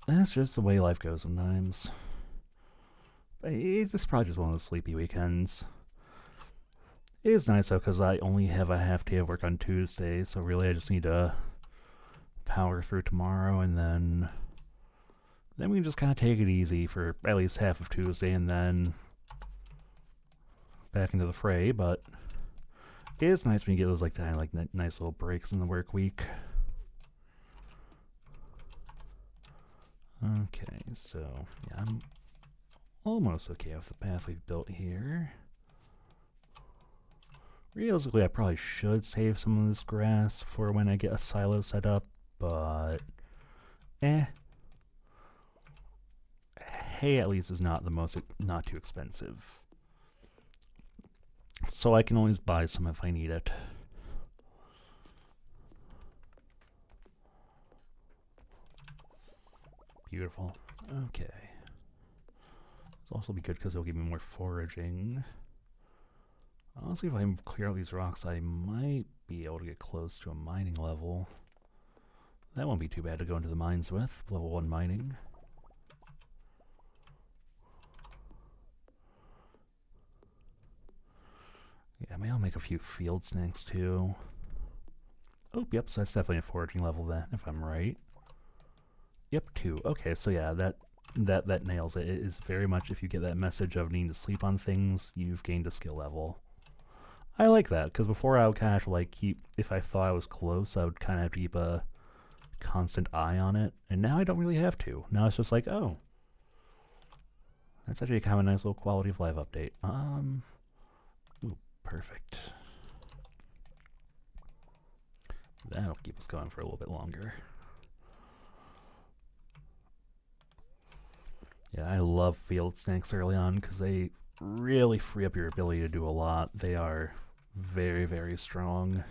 that's just the way life goes sometimes. It's probably just one of those sleepy weekends. It is nice though because I only have a half day of work on Tuesday, so really I just need to power through tomorrow, and then we can just kind of take it easy for at least half of Tuesday, and then back into the fray. But it is nice when you get those like nice little breaks in the work week. Okay, so yeah, I'm almost okay with the path we've built here. Realistically, I probably should save some of this grass for when I get a silo set up, but hay at least is not too expensive. So I can always buy some if I need it. Beautiful. Okay. It'll also be good because it'll give me more foraging. Honestly, if I clear out these rocks, I might be able to get close to a mining level. That won't be too bad to go into the mines with. Level 1 mining. Yeah, maybe I'll make a few field snacks too. Oh, yep, so that's definitely a foraging level then, if I'm right. Yep, 2. Okay, so yeah, that nails it. It is very much, if you get that message of needing to sleep on things, you've gained a skill level. I like that, because before I would kind of like if I thought I was close, I would kind of have to keep a constant eye on it, and now I don't really have to. Now it's just like, oh, that's actually kind of a nice little quality of life update. Ooh, perfect. That'll keep us going for a little bit longer. Yeah, I love field snakes early on because they really free up your ability to do a lot. They are very, very strong.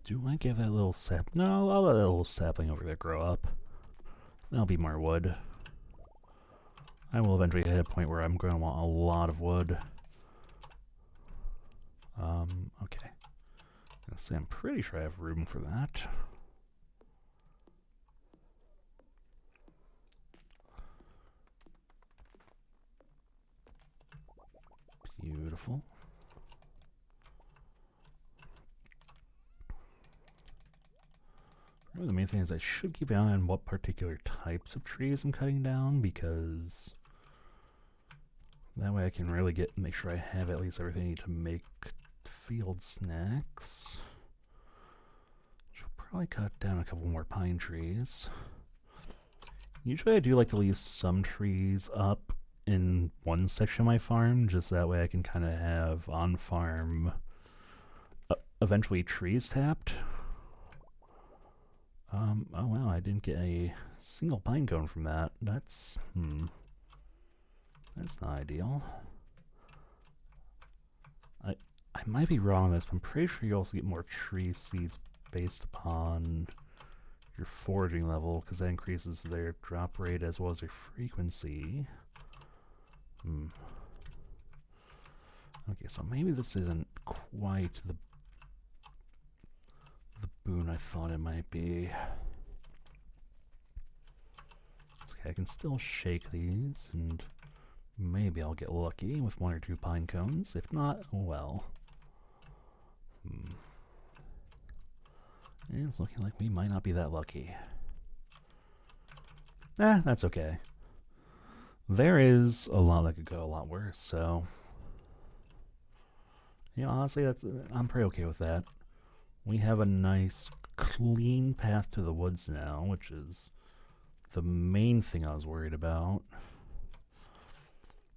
Do I give that little sap? No, I'll let that little sapling over there grow up. That'll be more wood. I will eventually hit a point where I'm going to want a lot of wood. Okay. Let's see, I'm pretty sure I have room for that. Beautiful. Really, the main thing is I should keep an eye on what particular types of trees I'm cutting down, because that way I can really make sure I have at least everything I need to make field snacks. Should probably cut down a couple more pine trees. Usually I do like to leave some trees up in one section of my farm, just that way I can kind of have on-farm eventually trees tapped. Oh wow, I didn't get a single pine cone from that. That's that's not ideal. I might be wrong on this, but I'm pretty sure you also get more tree seeds based upon your foraging level, because that increases their drop rate as well as their frequency. Okay, so maybe this isn't quite the boon I thought it might be. It's okay, I can still shake these, and maybe I'll get lucky with 1 or 2 pine cones. If not, oh well. It's looking like we might not be that lucky. That's okay. There is a lot that could go a lot worse, so... You know, honestly, I'm pretty okay with that. We have a nice, clean path to the woods now, which is the main thing I was worried about.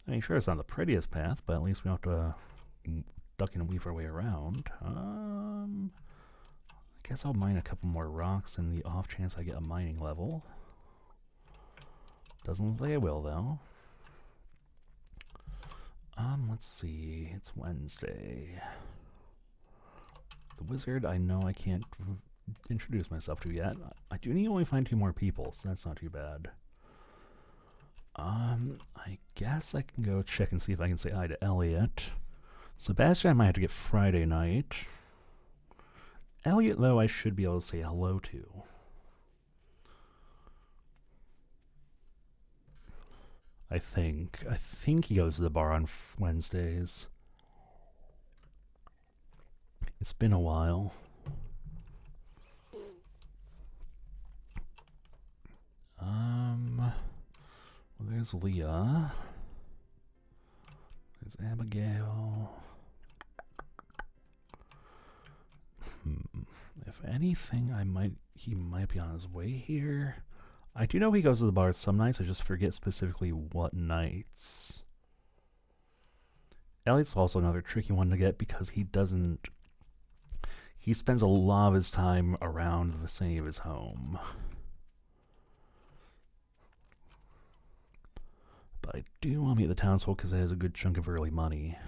I mean, sure, it's not the prettiest path, but at least we don't have to duck and weave our way around. I guess I'll mine a couple more rocks in the off chance I get a mining level. Doesn't look like I will, though. Let's see. It's Wednesday. The wizard, I know I can't introduce myself to yet. I do need to only find 2 more people, so that's not too bad. I guess I can go check and see if I can say hi to Elliot. Sebastian I might have to get Friday night. Elliot, though, I should be able to say hello to. I think he goes to the bar on Wednesdays. It's been a while. Well, there's Leah. There's Abigail. If anything, he might be on his way here. I do know he goes to the bar some nights, I just forget specifically what nights. Elliot's also another tricky one to get because he spends a lot of his time around the vicinity of his home. But I do want to be at the townsfolk because it has a good chunk of early money.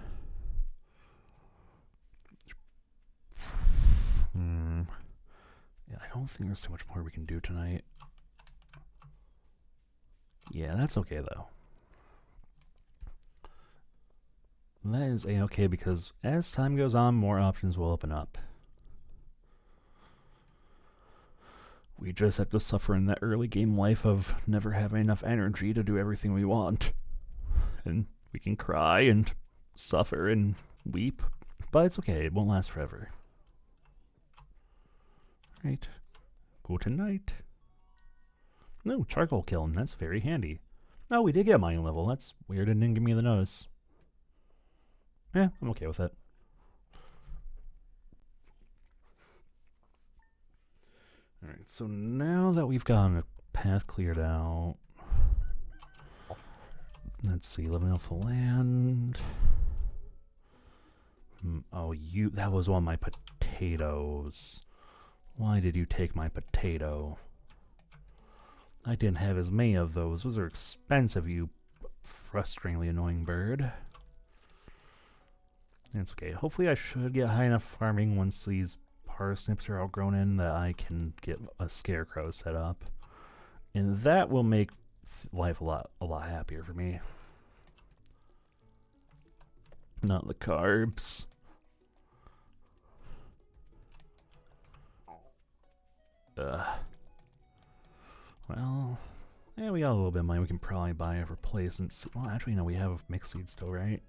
Yeah, I don't think there's too much more we can do tonight. Yeah, that's okay though. That is a-okay because as time goes on, more options will open up. We just have to suffer in that early game life of never having enough energy to do everything we want. And we can cry and suffer and weep, but it's okay, it won't last forever. Right. Gute night. No, charcoal kiln, that's very handy. Oh, we did get a mining level, that's weird and didn't give me the notice. Yeah, I'm okay with it. Alright, so now that we've gotten a path cleared out, let's see, living off the land. Oh, that was one of my potatoes. Why did you take my potato? I didn't have as many of those. Those are expensive, you frustratingly annoying bird. It's okay. Hopefully I should get high enough farming once these parsnips are all grown in that I can get a scarecrow set up. And that will make life a lot happier for me. Not the carbs. Well, yeah, we got a little bit of money. We can probably buy a replacement. Well, actually, no, we have mixed seeds still, right?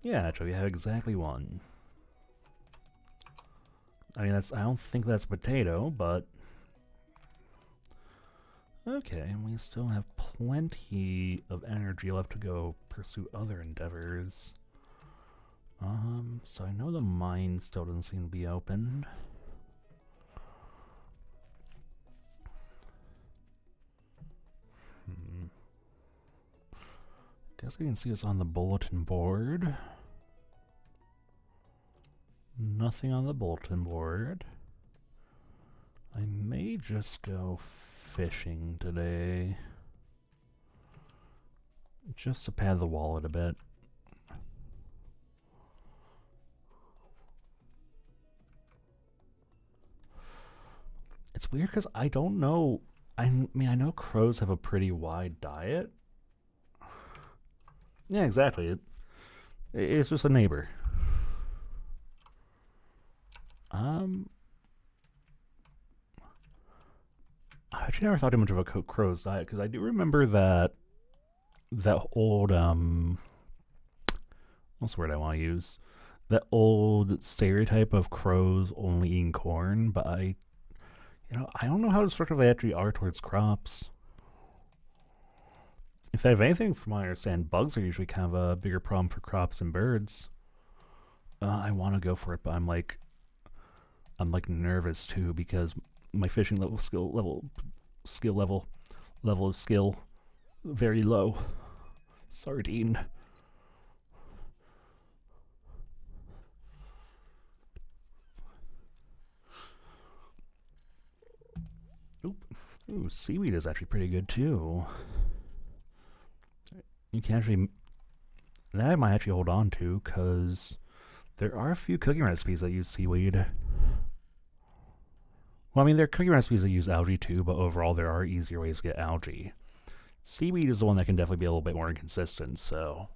Yeah, actually, we have exactly one. I mean, I don't think that's a potato, but... Okay, we still have plenty of energy left to go pursue other endeavors. So I know the mine still doesn't seem to be open. Guess I can see us on the bulletin board. nothing on the bulletin board. I may just go fishing today. Just to pad the wallet a bit. It's weird because I don't know. I mean, I know crows have a pretty wide diet. Yeah, exactly. It's just a neighbor. I actually never thought too much of a crow's diet because I do remember that old what's the word I want to use? That old stereotype of crows only eating corn, but I don't know how destructive they actually are towards crops. If anything, from what I understand, bugs are usually kind of a bigger problem for crops and birds. I want to go for it, but I'm like nervous too because my fishing level of skill very low. Sardine. Oop. Ooh, seaweed is actually pretty good too. You can actually, that I might actually hold on to because there are a few cooking recipes that use seaweed. Well, I mean, there are cooking recipes that use algae too, but overall there are easier ways to get algae. Seaweed is the one that can definitely be a little bit more inconsistent, so.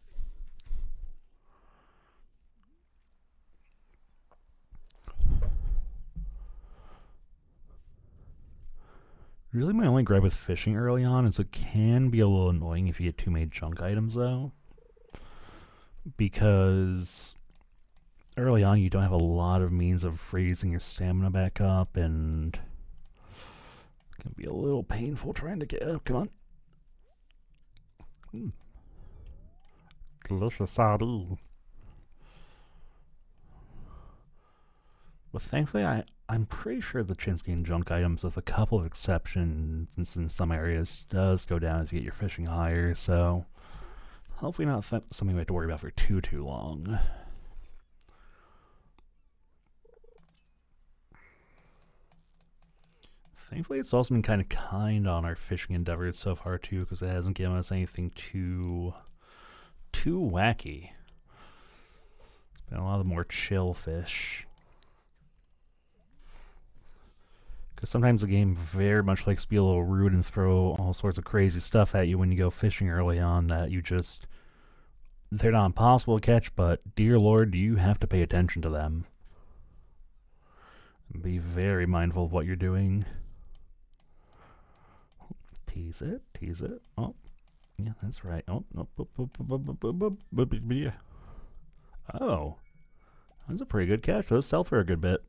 Really, my only gripe with fishing early on is it can be a little annoying if you get too many junk items, though. Because early on, you don't have a lot of means of freezing your stamina back up, and it can be a little painful trying to get up. Come on. Delicious sardine. But thankfully, I'm pretty sure the chance of getting junk items, with a couple of exceptions in some areas, does go down as you get your fishing higher, so hopefully not something we have to worry about for too long. Thankfully, it's also been kind of kind on our fishing endeavors so far, too, because it hasn't given us anything too wacky. It's been a lot of the more chill fish. Because sometimes the game very much likes to be a little rude and throw all sorts of crazy stuff at you when you go fishing early on that you just... They're not impossible to catch, but dear Lord, you have to pay attention to them. Be very mindful of what you're doing. Tease it, tease it. Oh, yeah, that's right. Oh, no. Oh, that's a pretty good catch. Those sell for a good bit.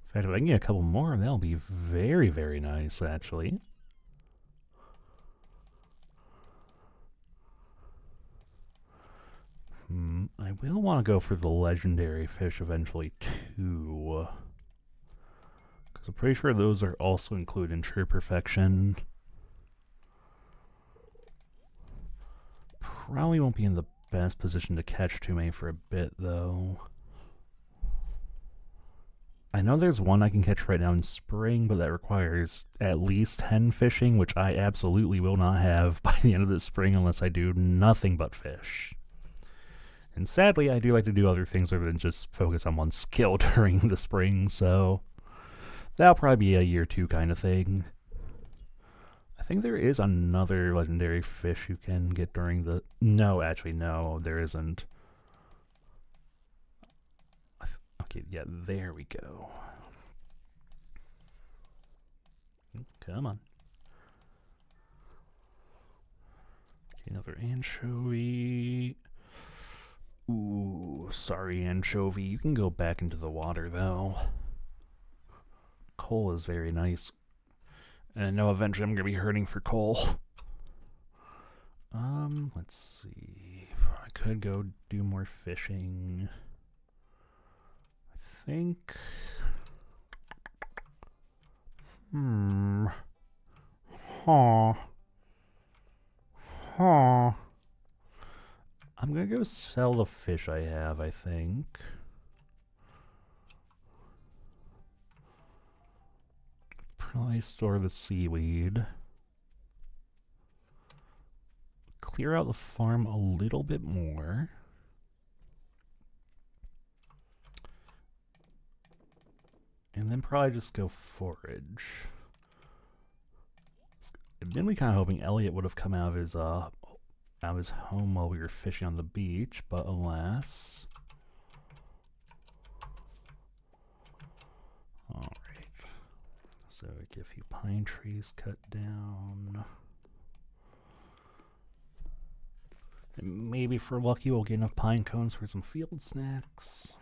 In fact, if I can get a couple more, that'll be very, very nice, actually. I will want to go for the legendary fish eventually, too. Because I'm pretty sure those are also included in True Perfection. Probably won't be in the best position to catch too many for a bit, though. I know there's one I can catch right now in spring, but that requires at least 10 fishing, which I absolutely will not have by the end of this spring unless I do nothing but fish. And sadly, I do like to do other things other than just focus on one skill during the spring, so that'll probably be a year 2 kind of thing. I think there is another legendary fish you can get during the... No, actually, no, there isn't. Okay, yeah, there we go. Come on. Okay, another anchovy. Ooh, sorry, anchovy. You can go back into the water, though. Coal is very nice. And I know eventually I'm going to be hurting for coal. Let's see. I could go do more fishing. I think... Hmm. Huh. Huh. I'm gonna go sell the fish I have, I think. Probably store the seaweed. Clear out the farm a little bit more. And then probably just go forage. I've been kind of hoping Elliot would have come out of his home while we were fishing on the beach, but alas. Alright. So get a few pine trees cut down. And maybe if we're lucky we'll get enough pine cones for some field snacks.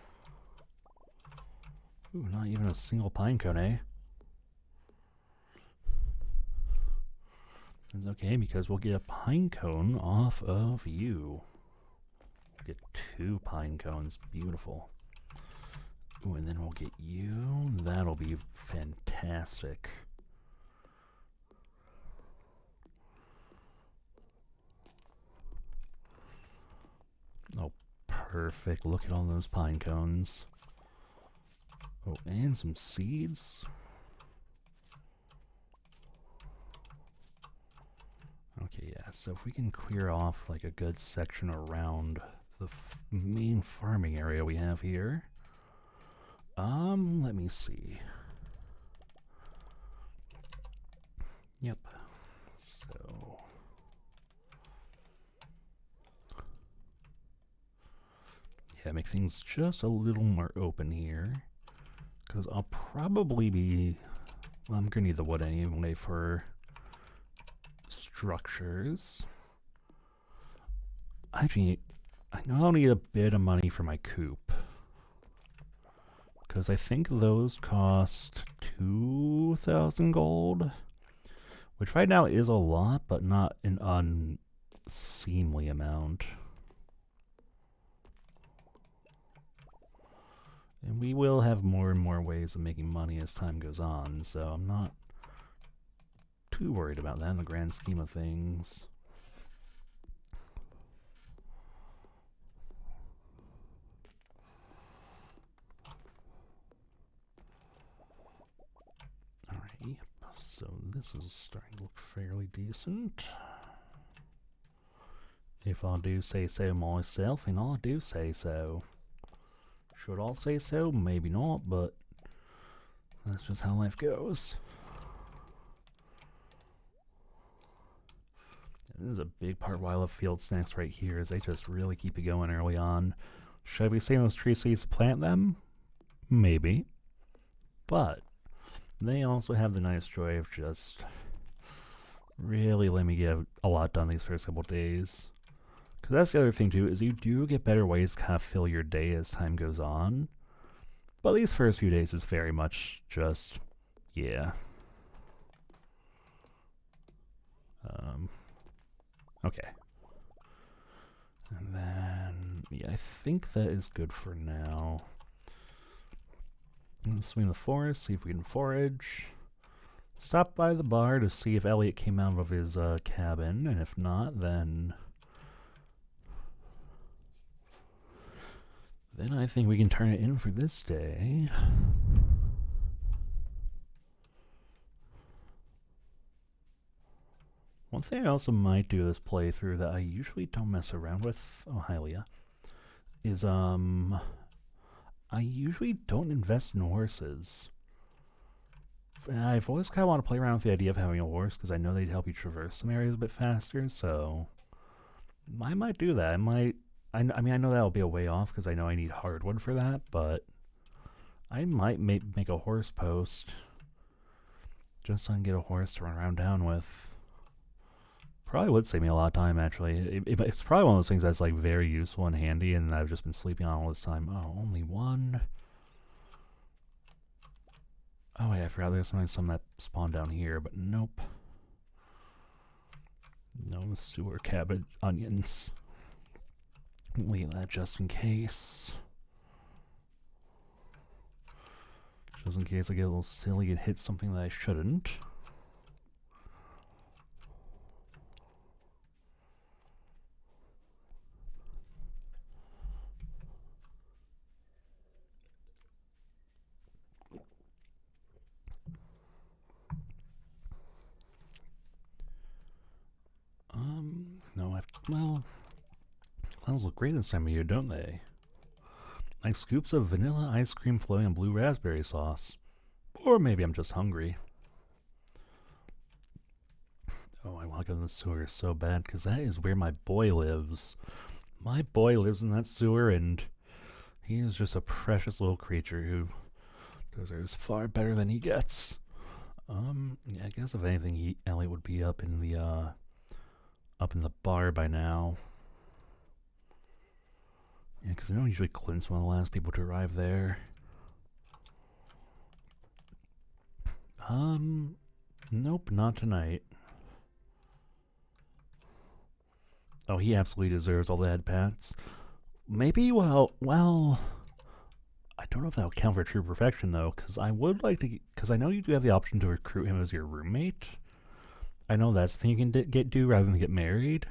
Ooh, not even a single pine cone, eh? It's okay because we'll get a pine cone off of you. We'll get 2 pine cones. Beautiful. Ooh, and then we'll get you. That'll be fantastic. Oh, perfect. Look at all those pine cones. Oh, and some seeds. Okay, yeah, so if we can clear off like a good section around the main farming area we have here. Let me see. Yep. So yeah, make things just a little more open here. Because I'll probably be... Well, I'm gonna need the wood anyway for structures. Actually, I know I'll need a bit of money for my coop. Because I think those cost 2,000 gold. Which right now is a lot, but not an unseemly amount. And we will have more and more ways of making money as time goes on, so I'm not too worried about that in the grand scheme of things. Alright, so this is starting to look fairly decent. If I do say so myself, and I do say so. Should I say so? Maybe not, but that's just how life goes. This is a big part why I love field snacks right here, is they just really keep you going early on. Should I be saving those tree seeds to plant them? Maybe. But they also have the nice joy of just really letting me get a lot done these first couple days. Because that's the other thing too, is you do get better ways to kind of fill your day as time goes on. But these first few days is very much just, yeah. Okay. And then, yeah, I think that is good for now. Let's swing the forest, see if we can forage. Stop by the bar to see if Elliot came out of his cabin, and if not, then I think we can turn it in for this day. One thing I also might do this playthrough that I usually don't mess around with, oh hi Leah, is I usually don't invest in horses. I've always kind of want to play around with the idea of having a horse because I know they'd help you traverse some areas a bit faster, so I might do that. I mean, I know that'll be a way off because I know I need hardwood for that, but I might make a horse post just so I can get a horse to run around town with. Probably would save me a lot of time, actually. It's probably one of those things that's like very useful and handy, and I've just been sleeping on all this time. Oh, only one. Oh, yeah, I forgot there's some that spawn down here, but nope. No sewer cabbage onions. Leave that just in case. Just in case I get a little silly and hit something that I shouldn't. Well, clouds look great this time of year, don't they? Like scoops of vanilla ice cream floating on blue raspberry sauce. Or maybe I'm just hungry. Oh, I want to go in the sewer so bad, because that is where my boy lives. My boy lives in that sewer, and he is just a precious little creature who deserves far better than he gets. Yeah, I guess if anything, Elliot would be up in the bar by now. Yeah, because I know usually Clint's one of the last people to arrive there. Nope, not tonight. Oh, he absolutely deserves all the head pats. Maybe, well, I don't know if that'll count for true perfection, though, because I would like to, because I know you do have the option to recruit him as your roommate. I know that's the thing you can do rather than get married.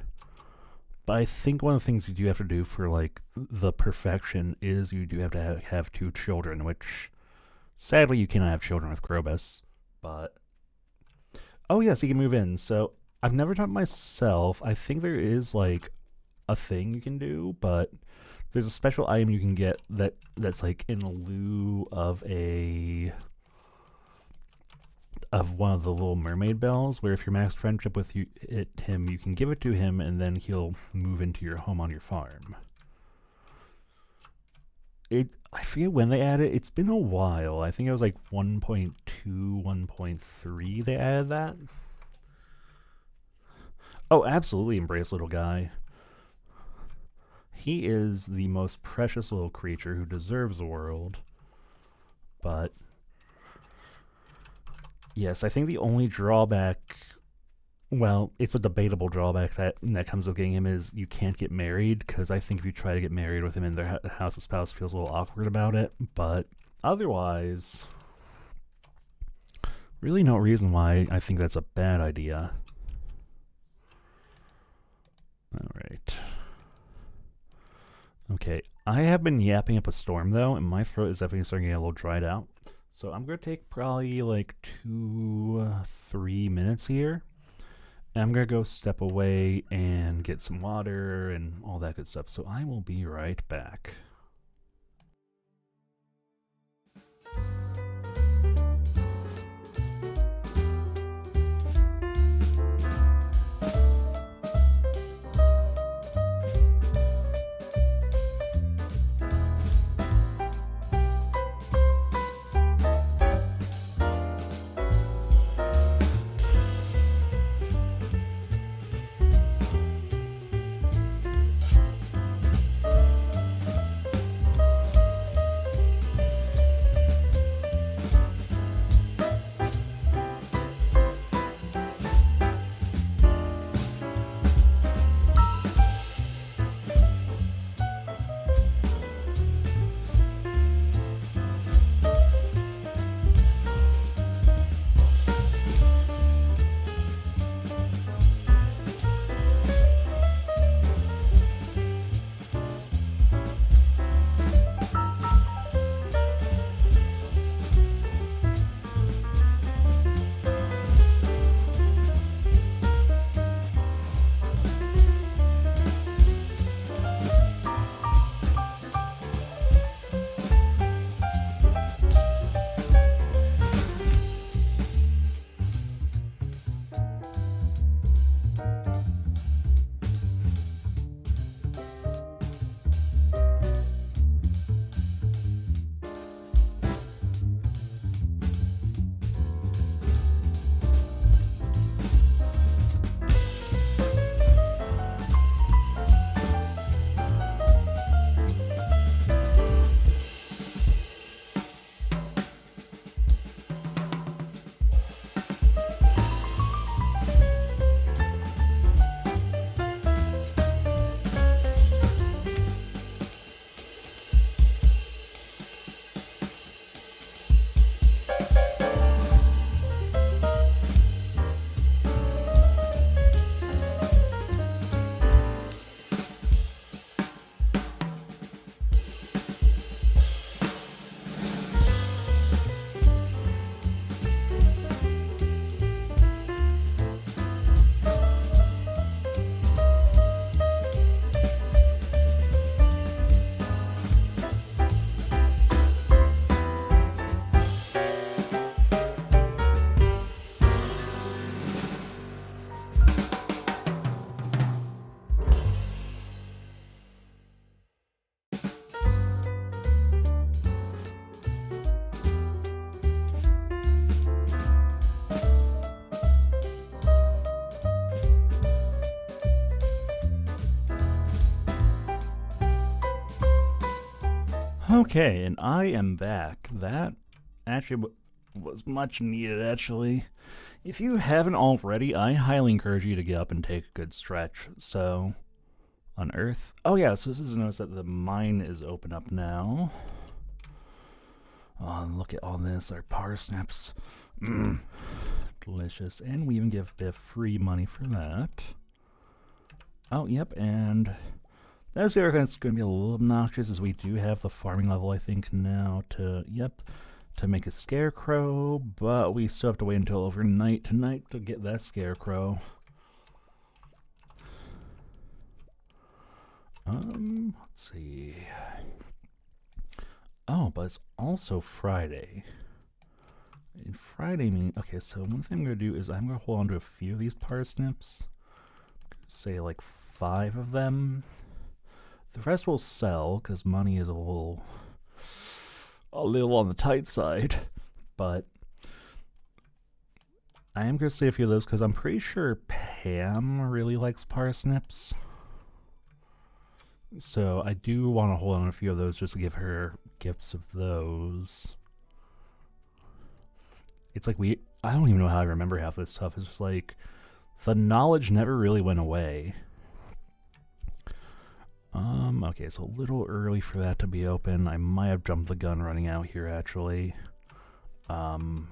But I think one of the things you do have to do for, like, the perfection is you do have to have 2 children, which, sadly, you cannot have children with Krobus. But, oh yes, he can move in. So, I've never done it myself. I think there is, like, a thing you can do, but there's a special item you can get that's like in lieu of one of the little mermaid bells, where if you're maxed friendship with him, you can give it to him, and then he'll move into your home on your farm. I forget when they added it. It's been a while. I think it was like 1.2, 1.3 they added that. Oh, absolutely embrace little guy. He is the most precious little creature who deserves the world. But yes, I think the only drawback, well, it's a debatable drawback that comes with getting him, is you can't get married, because I think if you try to get married with him in their house, the spouse feels a little awkward about it. But otherwise, really no reason why I think that's a bad idea. Alright. Okay, I have been yapping up a storm, though, and my throat is definitely starting to get a little dried out. So I'm going to take probably like 2-3 minutes here. And I'm going to go step away and get some water and all that good stuff. So I will be right back. Okay, and I am back. That actually was much needed, actually. If you haven't already, I highly encourage you to get up and take a good stretch. So, unearth. Oh, yeah, so this is a notice that the mine is open up now. Oh, and look at all this, our parsnips. Mmm, delicious. And we even give a bit of free money for that. Oh, yep, and that's the other thing that's going to be a little obnoxious is we do have the farming level, I think, now to make a scarecrow, but we still have to wait until overnight tonight to get that scarecrow. Let's see. Oh, but it's also Friday. And Friday means, okay, so one thing I'm going to do is I'm going to hold on to a few of these parsnips. Say like 5 of them. The rest will sell because money is a little on the tight side, but I am going to say a few of those because I'm pretty sure Pam really likes parsnips. So I do want to hold on a few of those just to give her gifts of those. It's like I don't even know how I remember half this stuff. It's just like the knowledge never really went away. Okay, so a little early for that to be open. I might have jumped the gun running out here, actually. Oh,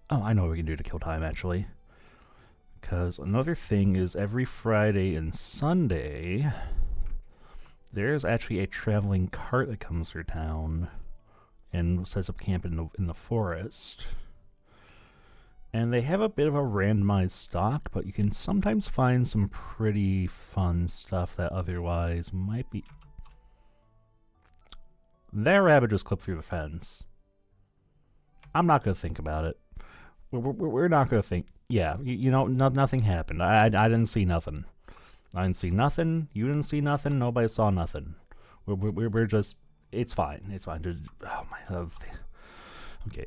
I know what we can do to kill time, actually. Because another thing is every Friday and Sunday, there's actually a traveling cart that comes through town and sets up camp in the forest. And they have a bit of a randomized stock, but you can sometimes find some pretty fun stuff that otherwise might be... That rabbit just clipped through the fence. I'm not going to think about it. We're not going to think... Yeah, you know, nothing happened. I didn't see nothing. I didn't see nothing. You didn't see nothing. Nobody saw nothing. We're just... It's fine. It's fine. Just... Oh, my... Okay,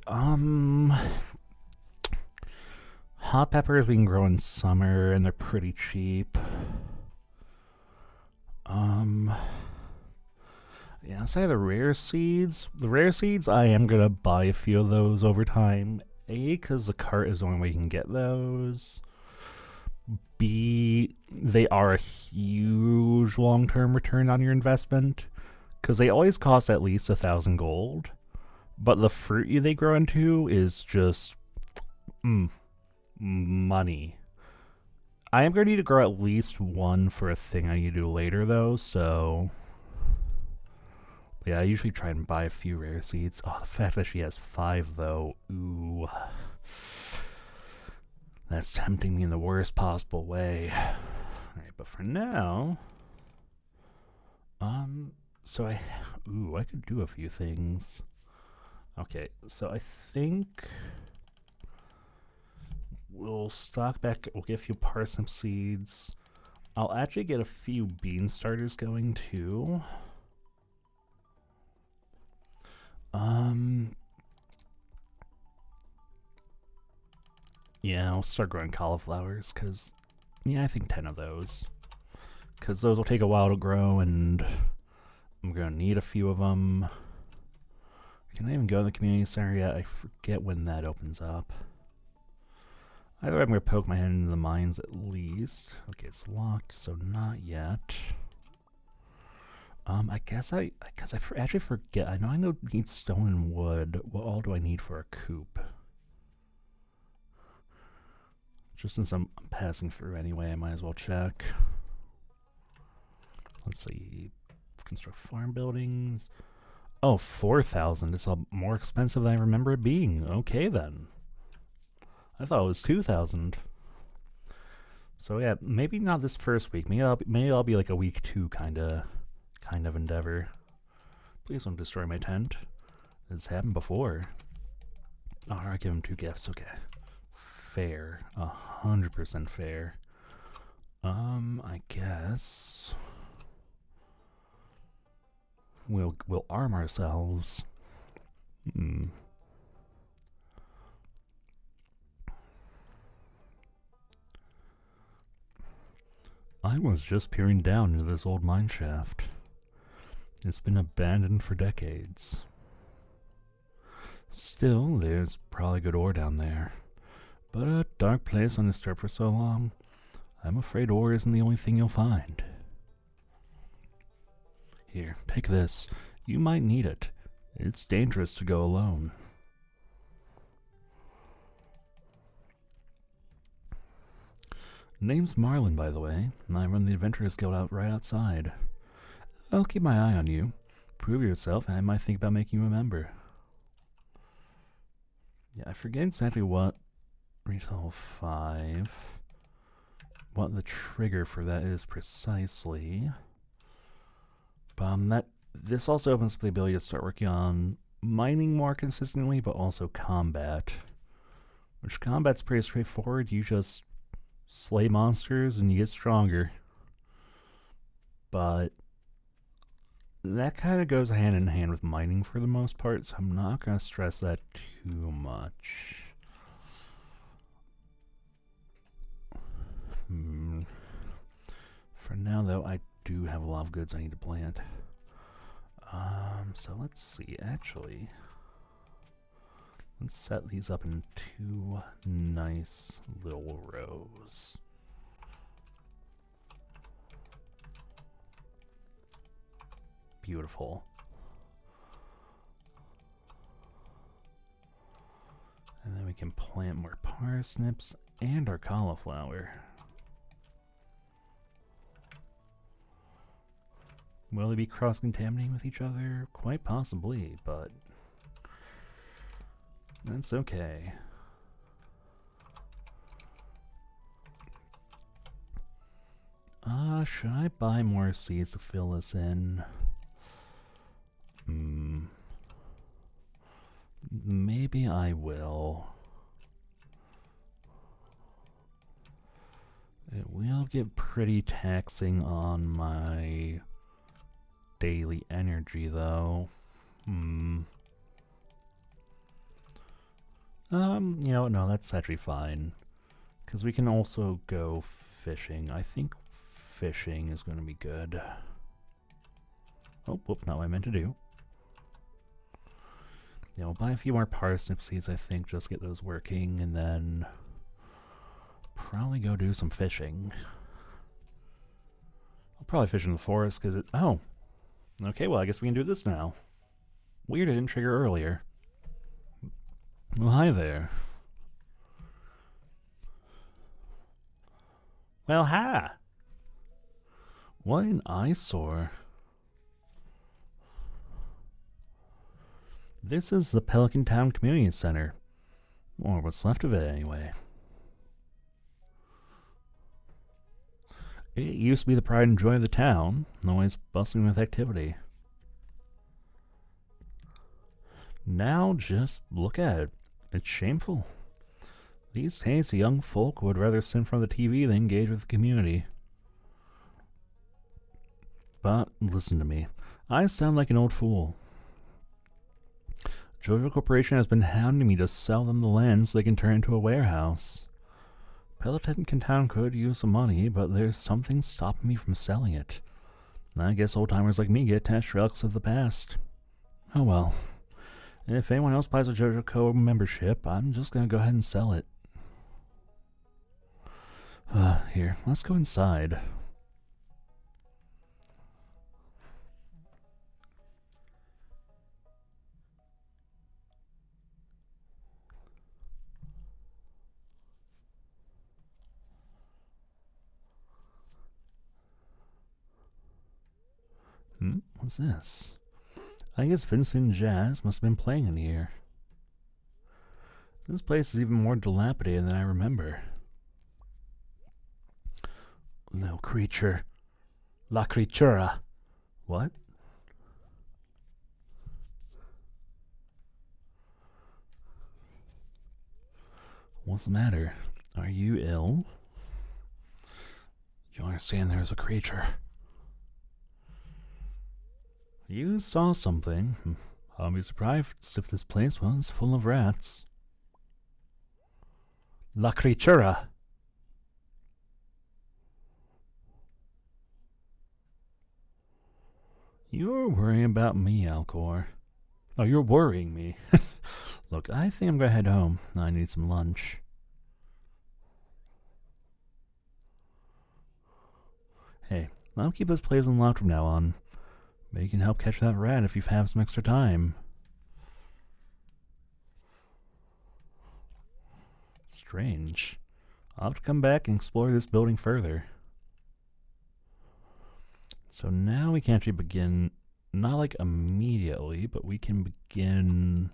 hot peppers we can grow in summer, and they're pretty cheap. Yeah, outside of the rare seeds, I am gonna buy a few of those over time. A, because the cart is the only way you can get those. B, they are a huge long-term return on your investment, because they always cost at least 1,000 gold. But the fruit they grow into is just... money. I am going to need to grow at least one for a thing I need to do later, though, so... Yeah, I usually try and buy a few rare seeds. Oh, the fact that she has 5, though. Ooh. That's tempting me in the worst possible way. Alright, but for now... So I could do a few things. Okay, so I think... We'll stock back, we'll get a few parsnip seeds. I'll actually get a few bean starters going too. Yeah, I'll start growing cauliflowers, because, yeah, I think 10 of those. Because those will take a while to grow, and I'm going to need a few of them. Can I even go in the community center yet? I forget when that opens up. Either I'm going to poke my head into the mines at least. Okay, it's locked, so not yet. I guess because I actually forget. I need stone and wood. What all do I need for a coop? Just since I'm passing through anyway, I might as well check. Let's see. Construct farm buildings. Oh, 4,000. It's more expensive than I remember it being. Okay, then. I thought it was 2,000. So yeah, maybe not this first week. Maybe I'll be like a week 2 kind of endeavor. Please don't destroy my tent. It's happened before. Oh, I give him 2 gifts. Okay, fair, 100% fair. I guess we'll arm ourselves. I was just peering down into this old mine shaft. It's been abandoned for decades. Still, there's probably good ore down there. But a dark place undisturbed for so long, I'm afraid ore isn't the only thing you'll find. Here, take this. You might need it. It's dangerous to go alone. Name's Marlin, by the way, and I run the Adventurers Guild out right outside. I'll keep my eye on you. Prove yourself, and I might think about making you a member. Yeah, I forget exactly what reach level 5. What the trigger for that is precisely. But this also opens up the ability to start working on mining more consistently, but also combat. Which combat's pretty straightforward. You just slay monsters and you get stronger. But that kind of goes hand in hand with mining for the most part, so I'm not going to stress that too much. For now, though, I do have a lot of goods I need to plant. So let's see, actually. Let's set these up in 2 nice little rows. Beautiful. And then we can plant more parsnips and our cauliflower. Will they be cross-contaminating with each other? Quite possibly, but that's okay. Should I buy more seeds to fill this in? Maybe I will. It will get pretty taxing on my daily energy, though. You know, no, that's actually fine. Because we can also go fishing. I think fishing is going to be good. Oh, whoop, not what I meant to do. Yeah, we'll buy a few more parsnip seeds, I think, just get those working, and then probably go do some fishing. I'll probably fish in the forest, because it's... Oh! Okay, well, I guess we can do this now. Weird it didn't trigger earlier. Well, hi there. Well, hi! What an eyesore. This is the Pelican Town Community Center. Or what's left of it, anyway. It used to be the pride and joy of the town, always bustling with activity. Now just look at it. It's shameful. These days, the young folk would rather sit in front of the TV than engage with the community. But listen to me. I sound like an old fool. Jojo Corporation has been hounding me to sell them the land so they can turn it into a warehouse. Pelican Town could use some money, but there's something stopping me from selling it. I guess old-timers like me get attached to relics of the past. Oh well. If anyone else buys a Jojo Co. membership, I'm just gonna go ahead and sell it. Here, let's go inside. What's this? I guess Vincent Jazz must have been playing in here. This place is even more dilapidated than I remember. Little creature. La Criatura. What? What's the matter? Are you ill? You understand there's a creature. You saw something. I'll be surprised if this place was full of rats. La Criatura! You're worrying about me, Alcor. Oh, you're worrying me. Look, I think I'm gonna head home. I need some lunch. Hey, I'll keep this place unlocked from now on. Maybe you can help catch that rat if you have some extra time. Strange. I'll have to come back and explore this building further. So now we can actually begin, not like immediately, but we can begin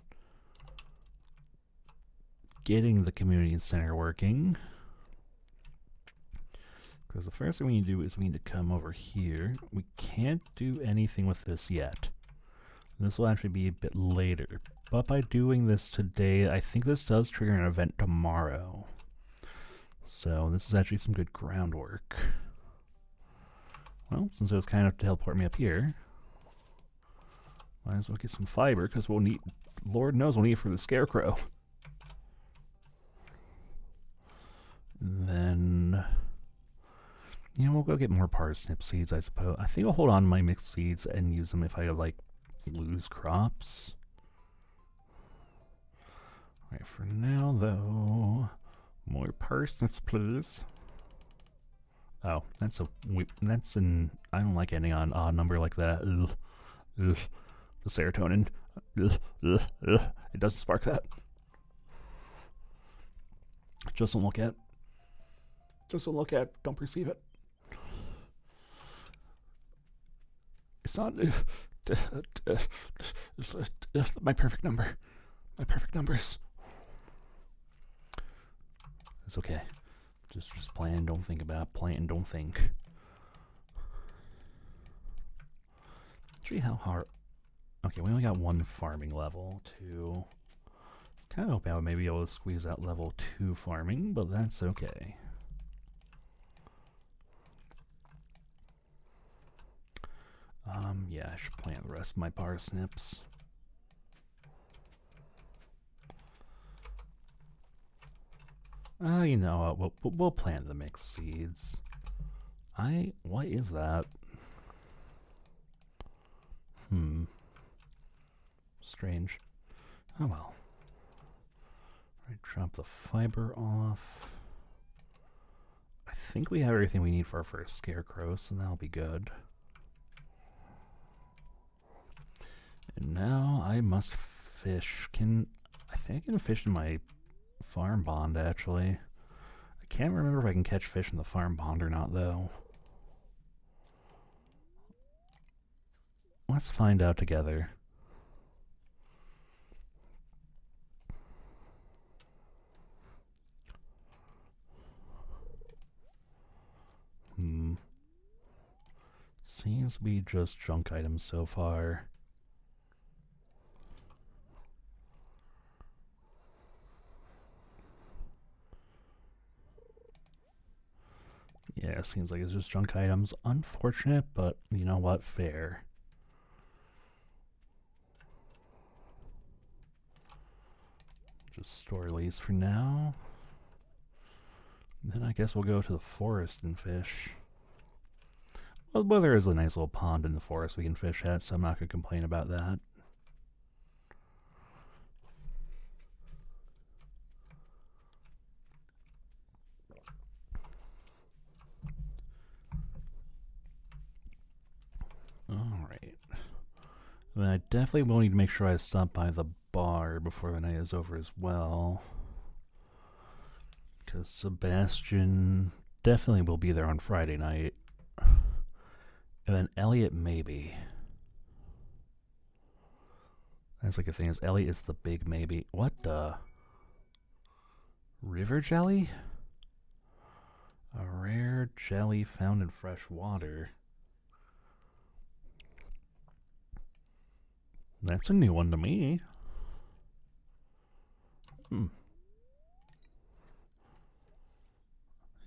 getting the community center working. Because the first thing we need to do is we need to come over here. We can't do anything with this yet. This will actually be a bit later. But by doing this today, I think this does trigger an event tomorrow. So this is actually some good groundwork. Well, since it was kind enough to teleport me up here, might as well get some fiber, because we'll need, Lord knows we'll need it for the scarecrow. And then, yeah, we'll go get more parsnip seeds, I suppose. I think I'll hold on to my mixed seeds and use them if I, like, lose crops. Alright, for now, though, more parsnips, please. Oh, that's an, I don't like ending on an odd number like that. Ugh, ugh. The serotonin. Ugh, ugh, ugh. It doesn't spark that. Just don't look at. Just don't look at. Don't perceive it. It's not my perfect number. My perfect numbers. It's okay. Just plan, don't think about. Plan, don't think. Actually, how hard? Okay, we only got one farming level. Two. Kind of hoping I would maybe be able to squeeze out level 2 farming, but that's okay. Yeah, I should plant the rest of my parsnips. You know, we'll plant the mixed seeds. What is that? Strange. Oh well. Alright, drop the fiber off. I think we have everything we need for our first scarecrow, so that'll be good. And now I must fish. I think I can fish in my farm pond, actually. I can't remember if I can catch fish in the farm pond or not, though. Let's find out together. Seems to be just junk items so far. Yeah, seems like it's just junk items. Unfortunate, but you know what? Fair. Just store these for now. Then I guess we'll go to the forest and fish. Well, there is a nice little pond in the forest we can fish at, so I'm not going to complain about that. Alright. Then I definitely will need to make sure I stop by the bar before the night is over as well. Because Sebastian definitely will be there on Friday night. And then Elliot maybe. That's like the thing is, Elliot is the big maybe. What the? River jelly? A rare jelly found in fresh water. That's a new one to me.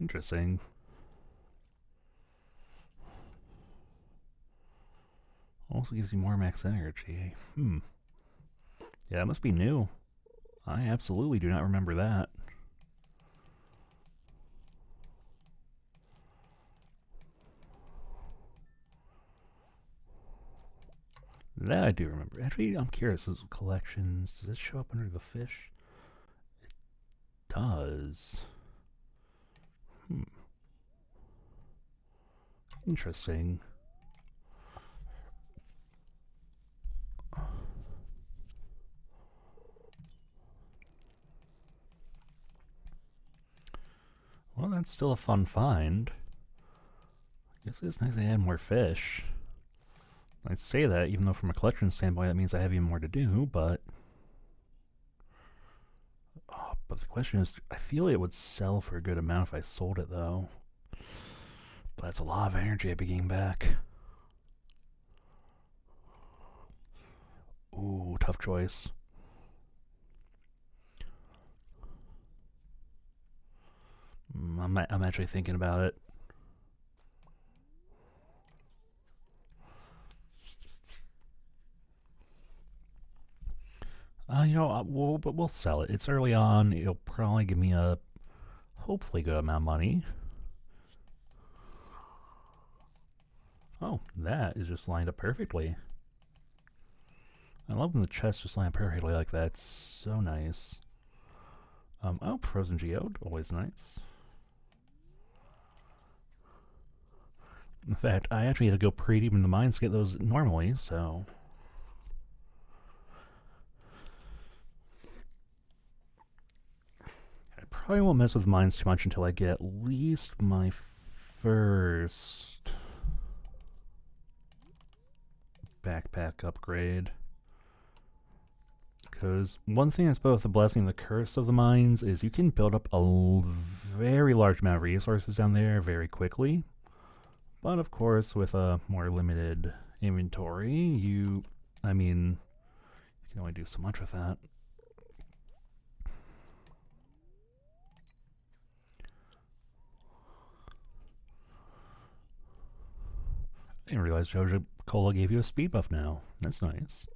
Interesting. Also gives you more max energy. Yeah, it must be new. I absolutely do not remember that. That I do remember. Actually, I'm curious. Those collections, does it show up under the fish? It does. Hmm. Interesting. Well, that's still a fun find. I guess it's nice I had more fish. I say that, even though from a collection standpoint, that means I have even more to do, but... Oh, but the question is, I feel it would sell for a good amount if I sold it, though. But that's a lot of energy I'd be getting back. Ooh, tough choice. I'm actually thinking about it. We'll sell it. It's early on. It'll probably give me a hopefully good amount of money. Oh, that is just lined up perfectly. I love when the chests just line up perfectly like that. It's so nice. Oh, frozen geode, always nice. In fact, I actually had to go pretty deep in the mines to get those normally, so... I probably won't mess with mines too much until I get at least my first backpack upgrade. Because one thing that's both the blessing and the curse of the mines is you can build up a very large amount of resources down there very quickly. But of course, with a more limited inventory, you can only do so much with that. I didn't realize Jojo Cola gave you a speed buff now. That's nice.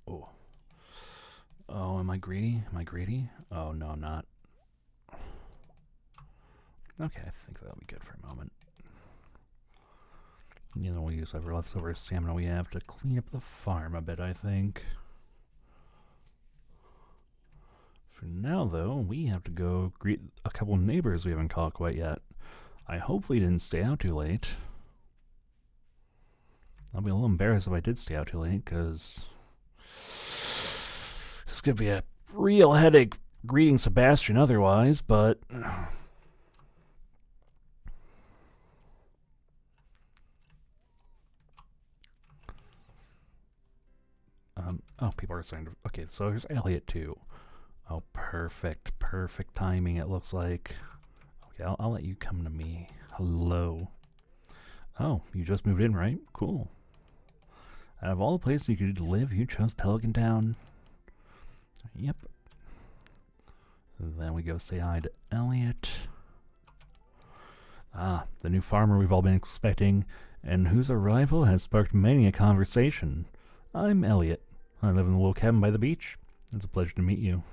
Oh. Oh, am I greedy? Am I greedy? Oh, no, I'm not. Okay, I think that'll be good for a moment. We'll use whatever leftover stamina we have to clean up the farm a bit, I think. For now, though, we have to go greet a couple neighbors we haven't caught quite yet. I hopefully didn't stay out too late. I'll be a little embarrassed if I did stay out too late, because it's going to be a real headache greeting Sebastian otherwise, but... oh, people are starting to... Okay, so here's Elliot, too. Oh, perfect. Perfect timing, it looks like. Okay, I'll let you come to me. Hello. Oh, you just moved in, right? Cool. Out of all the places you could live, you chose Pelican Town. Yep. Then we go say hi to Elliot. Ah, the new farmer we've all been expecting, and whose arrival has sparked many a conversation. I'm Elliot. I live in a little cabin by the beach. It's a pleasure to meet you.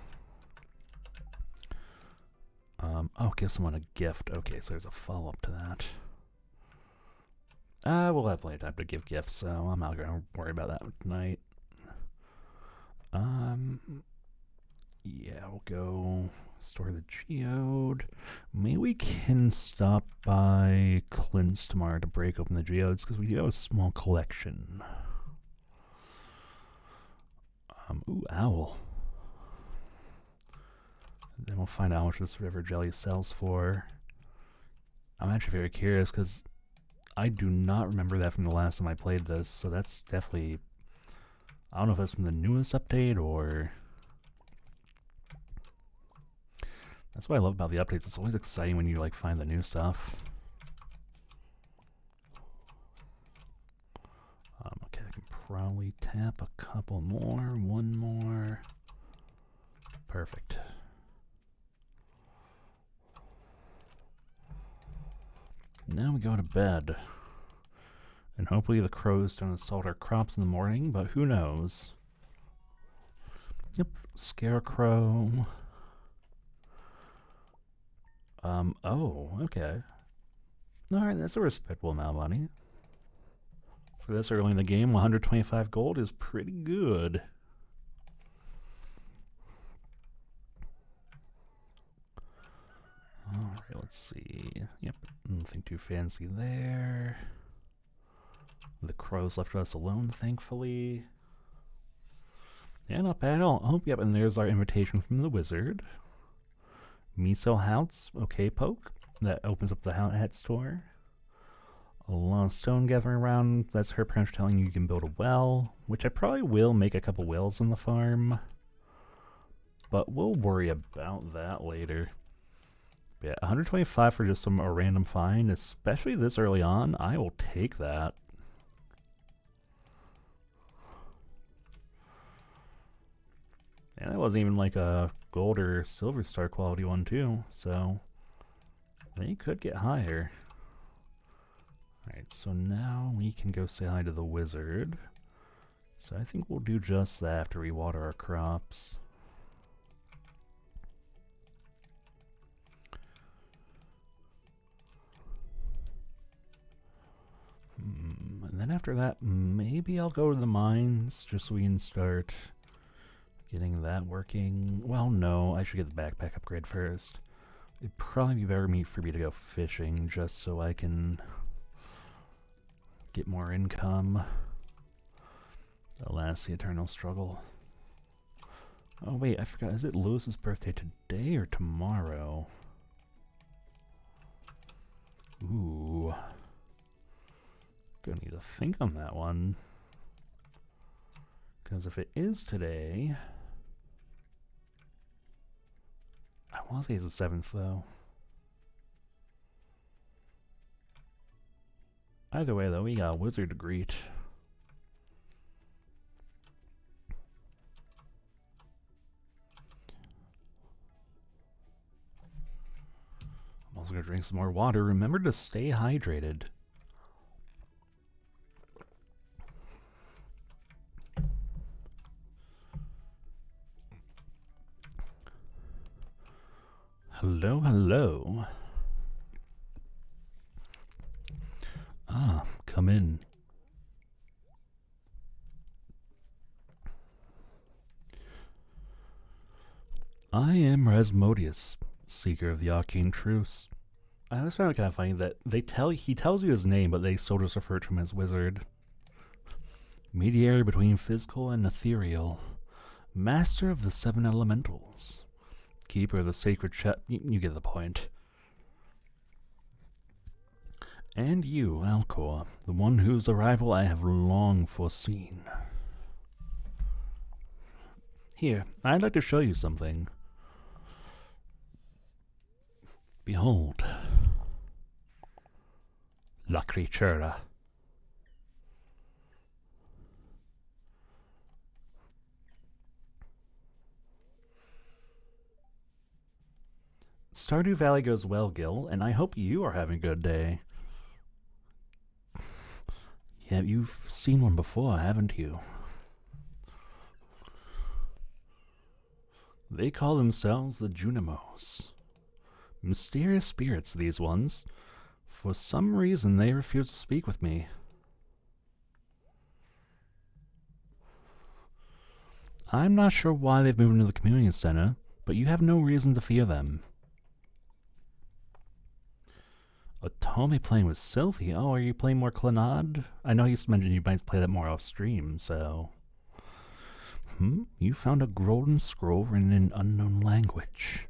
Oh, give someone a gift. Okay, so there's a follow-up to that. We'll have plenty of time to give gifts, so I'm not going to worry about that tonight. Yeah, we'll go store the geode. Maybe we can stop by Clint's tomorrow to break open the geodes, because we do have a small collection. Ooh, owl. Then we'll find out how much this river jelly sells for. I'm actually very curious, because I do not remember that from the last time I played this, so that's definitely... I don't know if that's from the newest update, or... That's what I love about the updates. It's always exciting when you, find the new stuff. Okay, I can probably tap a couple more. One more. Perfect. Now we go to bed. And hopefully the crows don't assault our crops in the morning, but who knows? Yep, scarecrow. Oh, okay. Alright, that's a respectable amount of money. For this early in the game, 125 gold is pretty good. Alright, let's see. Yep, nothing too fancy there. The crows left us alone, thankfully. Yeah, not bad at all. Oh, yep, and there's our invitation from the wizard. Miso House, okay, poke. That opens up the hat store. A lot of stone gathering around. That's her parents telling you can build a well, which I probably will make a couple wells on the farm. But we'll worry about that later. Yeah, 125 for just a random find, especially this early on. I will take that. And that wasn't even like a gold or silver star quality one too, so they could get higher. Alright, so now we can go say hi to the wizard. So I think we'll do just that after we water our crops. And then after that, maybe I'll go to the mines just so we can start getting that working. Well, no, I should get the backpack upgrade first. It'd probably be better for me to go fishing just so I can get more income. Alas, the eternal struggle. Oh wait, I forgot. Is it Lewis's birthday today or tomorrow? Ooh. Gonna need to think on that one. Because if it is today... I want to say it's the 7th though. Either way though, we got a wizard to greet. I'm also gonna drink some more water. Remember to stay hydrated. Hello, hello. Ah, come in. I am Rasmodius, seeker of the arcane truths. I always found it kind of funny that he tells you his name, but they still just refer to him as wizard. Mediator between physical and ethereal. Master of the 7 elementals. Keeper of the sacred chest. You get the point. And you, Alcor, the one whose arrival I have long foreseen. Here, I'd like to show you something. Behold. La Creatura. Stardew Valley goes well, Gil, and I hope you are having a good day. Yeah, you've seen one before, haven't you? They call themselves the Junimos. Mysterious spirits, these ones. For some reason, they refuse to speak with me. I'm not sure why they've moved into the community center, but you have no reason to fear them. Otome playing with Sylvie? Oh, are you playing more Clannad? I know you mentioned you might play that more off stream, so... You found a golden scroll written in an unknown language.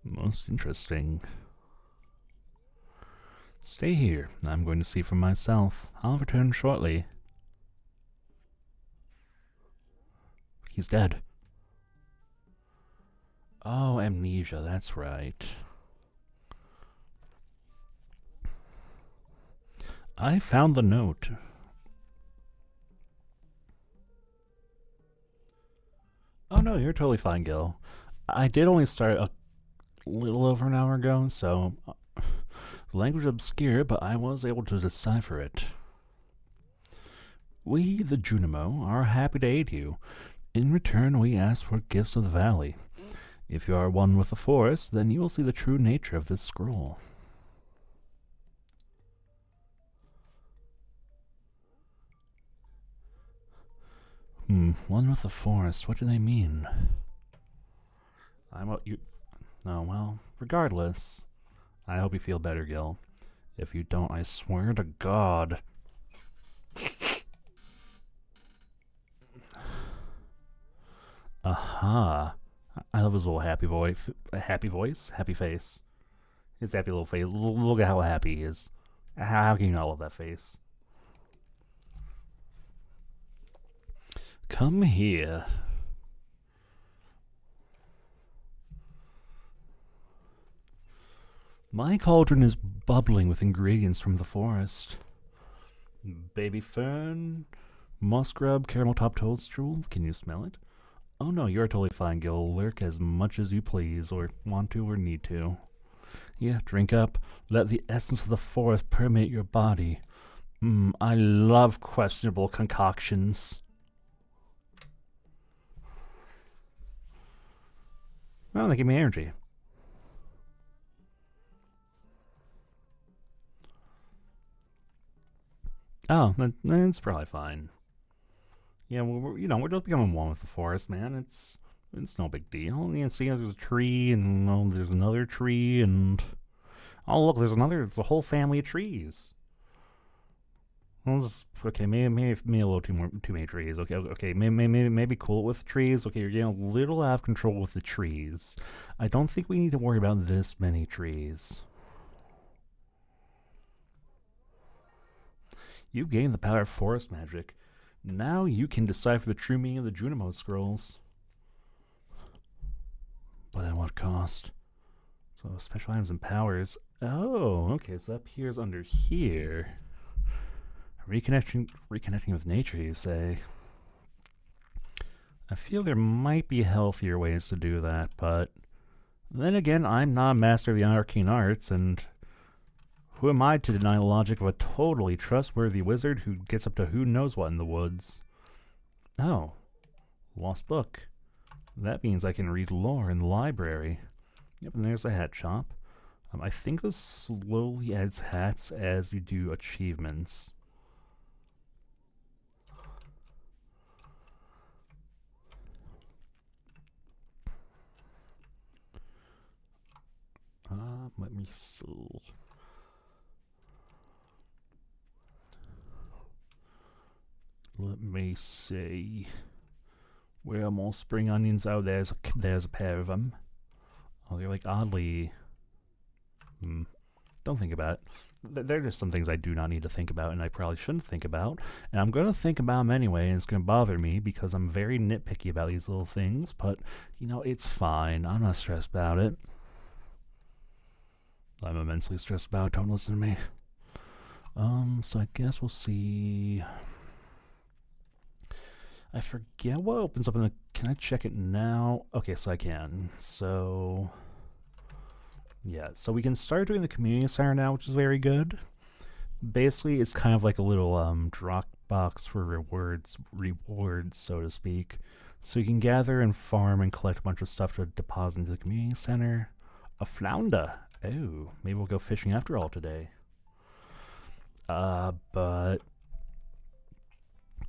Most interesting. Stay here. I'm going to see for myself. I'll return shortly. He's dead. Oh, amnesia, that's right. I found the note. Oh no, you're totally fine, Gil. I did only start a little over an hour ago, so language obscure, but I was able to decipher it. We, the Junimo, are happy to aid you. In return, we ask for gifts of the valley. If you are one with the forest, then you will see the true nature of this scroll. One with the forest. What do they mean? You. Oh, well, regardless. I hope you feel better, Gil. If you don't, I swear to God. Aha. I love his little happy voice. Happy voice? Happy face. His happy little face. Look at how happy he is. How can you not love that face? Come here. My cauldron is bubbling with ingredients from the forest. Baby fern, moss grub, caramel top toadstool. Can you smell it? Oh no, you're totally fine, Gil. Lurk as much as you please, or want to, or need to. Yeah, drink up. Let the essence of the forest permeate your body. I love questionable concoctions. Well, they give me energy. Oh, that's probably fine. Yeah, we're just becoming one with the forest, man. It's no big deal. You see, there's a tree, and there's another tree, and look, there's a whole family of trees. Okay, maybe a little too many trees. Okay, maybe cool with trees. Okay, you're getting a little out of control with the trees. I don't think we need to worry about this many trees. You've gained the power of forest magic. Now you can decipher the true meaning of the Junimo scrolls. But at what cost? So special items and powers. Oh, okay, so that appears under here. Reconnecting with nature, you say? I feel there might be healthier ways to do that, but then again, I'm not a master of the arcane arts, and who am I to deny the logic of a totally trustworthy wizard who gets up to who knows what in the woods? Oh, lost book. That means I can read lore in the library. Yep, and there's a hat shop. I think this slowly adds hats as you do achievements. Let me see. Let me see. Where are more spring onions? Oh, there's a pair of them. Oh, they're like oddly. Don't think about it. They're just some things I do not need to think about, and I probably shouldn't think about. And I'm going to think about them anyway, and it's going to bother me because I'm very nitpicky about these little things. But, it's fine. I'm not stressed about it. I'm immensely stressed about it. Don't listen to me. So I guess we'll see. I forget what opens up in the... Can I check it now? Okay, so I can. So... Yeah, so we can start doing the community center now, which is very good. Basically, it's kind of like a little drop box for rewards, so to speak. So you can gather and farm and collect a bunch of stuff to deposit into the community center. A flounder. Oh, maybe we'll go fishing after all today. But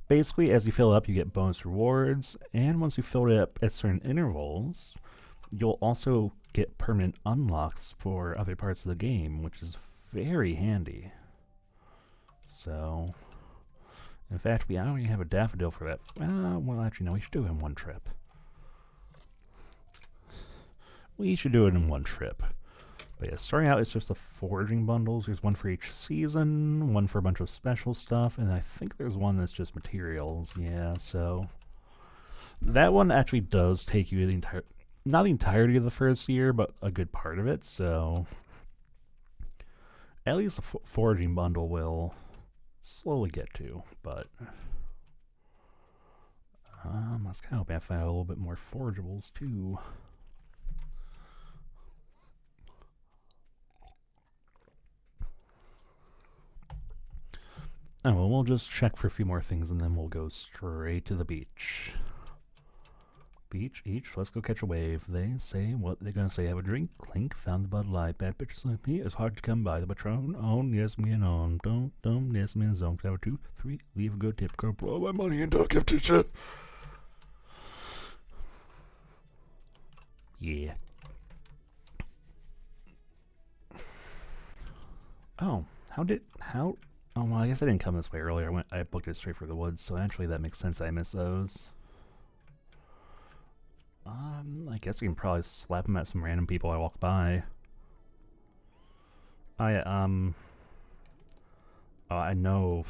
basically, as you fill it up, you get bonus rewards, and once you fill it up at certain intervals, you'll also get permanent unlocks for other parts of the game, which is very handy. So, in fact, I don't even have a daffodil for that. Well, actually, no, we should do it in one trip. We should do it in one trip. But yeah, starting out, it's just the foraging bundles. There's one for each season, one for a bunch of special stuff, and I think there's one that's just materials. Yeah, so that one actually does take you not the entirety of the first year, but a good part of it. So at least the foraging bundle will slowly get to. But I was kind of hoping I find out a little bit more forageables too. Oh, well, we'll just check for a few more things and then we'll go straight to the beach. Beach, let's go catch a wave. They say what they're gonna say. Have a drink, clink, found the Bud Light. Bad pictures like me, it's hard to come by. The Patron, on, yes, me and on. Don't, yes, me and zone. Have a 2, 3, leave a good tip. Go blow my money into a gift t-shirt. Yeah. Oh, how? Oh well, I guess I didn't come this way earlier. I booked it straight for the woods, so actually that makes sense. I miss those. I guess we can probably slap them at some random people I walk by. I oh, I know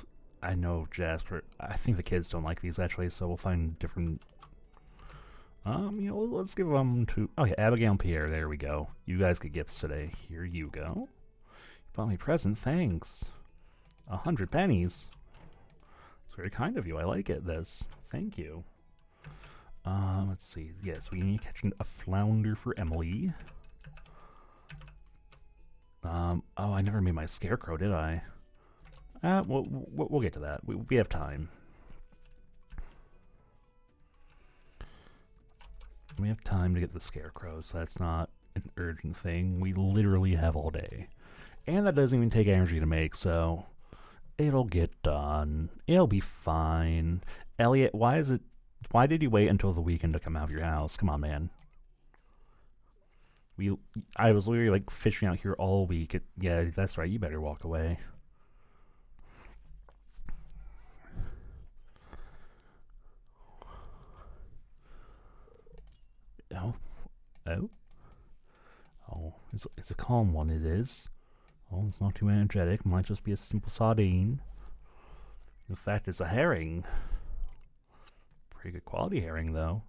Jasper. I think the kids don't like these actually, so we'll find different. Let's give them to. Oh yeah, Abigail and Pierre. There we go. You guys get gifts today. Here you go. You bought me a present. Thanks. 100 pennies. It's very kind of you. I like it. Thank you. Let's see. Yes, we need to catch a flounder for Emily. Oh, I never made my scarecrow, did I? We'll get to that. We have time. We have time to get the scarecrow, so that's not an urgent thing. We literally have all day. And that doesn't even take energy to make, so it'll get done. It'll be fine. Elliot, why did you wait until the weekend to come out of your house? Come on, man. I was literally like fishing out here all week. Yeah, that's right. You better walk away. Oh, it's a calm one. It is. Oh, it's not too energetic. Might just be a simple sardine. In fact, it's a herring. Pretty good quality herring, though.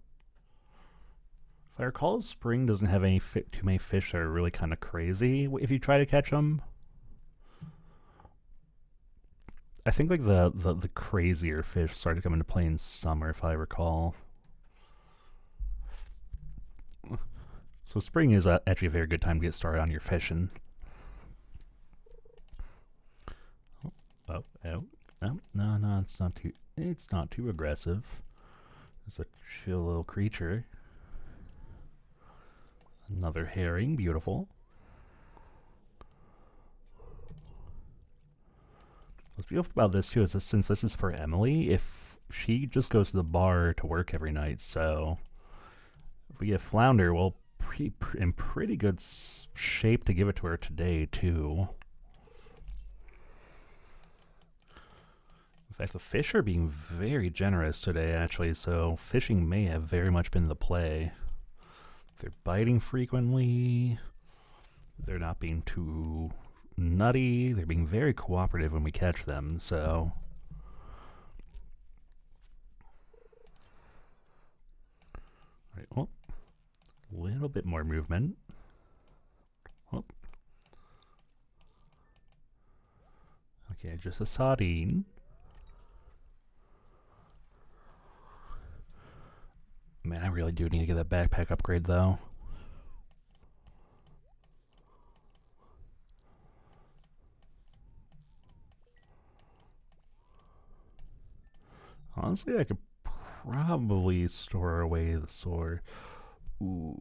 If I recall, spring doesn't have too many fish that are really kind of crazy if you try to catch them. I think like the crazier fish started coming to play in summer, if I recall. So spring is actually a very good time to get started on your fishing. Oh, no, it's not too aggressive. It's a chill little creature. Another herring, beautiful. What's beautiful about this too is that since this is for Emily, if she just goes to the bar to work every night, so if we get flounder, we'll in pretty good shape to give it to her today too. In fact, the fish are being very generous today, actually, so fishing may have very much been the play. They're biting frequently. They're not being too nutty. They're being very cooperative when we catch them, so. Alright, well, a little bit more movement. Oh. Okay, just a sardine. Man, I really do need to get that backpack upgrade, though. Honestly, I could probably store away the sword. Ooh,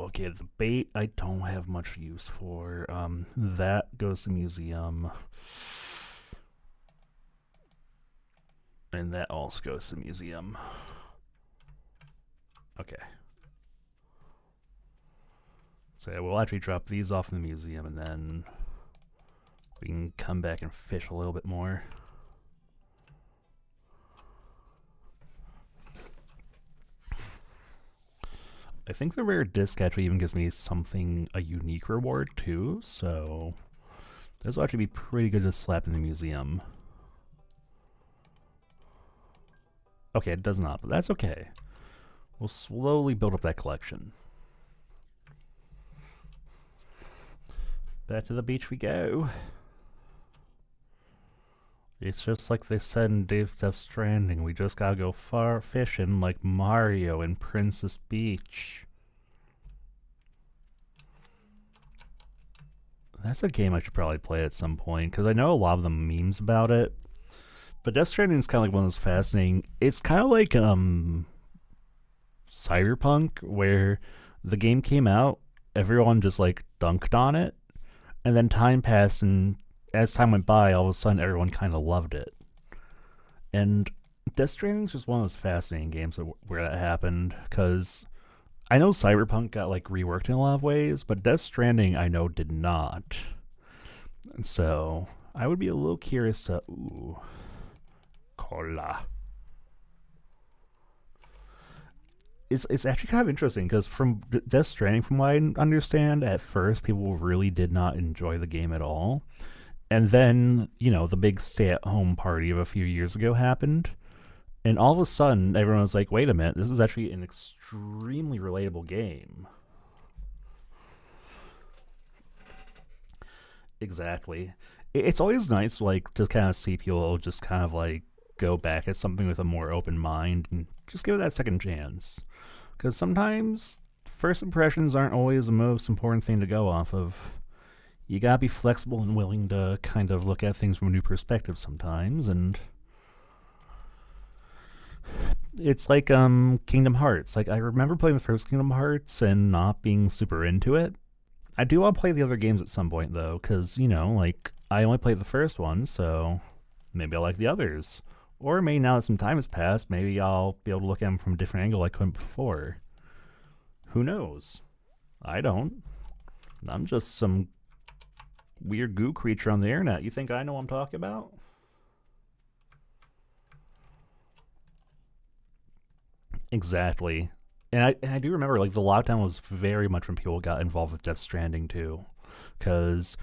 okay, the bait I don't have much use for. That goes to the museum. And that also goes to the museum. Okay. So yeah, we'll actually drop these off in the museum and then we can come back and fish a little bit more. I think the rare disc actually even gives me a unique reward too, so this will actually be pretty good to slap in the museum. Okay, it does not, but that's okay. We'll slowly build up that collection. Back to the beach we go. It's just like they said in Death Stranding. We just gotta go far fishing like Mario in Princess Beach. That's a game I should probably play at some point, because I know a lot of the memes about it. But Death Stranding is kind of like one of those fascinating. It's kind of like Cyberpunk, where the game came out, everyone just like dunked on it, and then time passed, and as time went by, all of a sudden everyone kind of loved it. And Death Stranding is just one of those fascinating games where that happened, because I know Cyberpunk got like reworked in a lot of ways, but Death Stranding I know did not. So I would be a little curious to cola. It's actually kind of interesting because from Death Stranding, from what I understand, at first people really did not enjoy the game at all, and then the big stay-at-home party of a few years ago happened, and all of a sudden everyone was like, "Wait a minute, this is actually an extremely relatable game." Exactly. It's always nice, like, to kind of see people just kind of like go back at something with a more open mind and just give it that second chance. Because sometimes first impressions aren't always the most important thing to go off of. You gotta be flexible and willing to kind of look at things from a new perspective sometimes, and it's like Kingdom Hearts. Like I remember playing the first Kingdom Hearts and not being super into it. I do want to play the other games at some point though, because like I only played the first one, so maybe I'll like the others. Or maybe now that some time has passed, maybe I'll be able to look at them from a different angle I couldn't before. Who knows? I don't. I'm just some weird goo creature on the internet. You think I know what I'm talking about? Exactly. And I do remember like the lockdown was very much when people got involved with Death Stranding too, because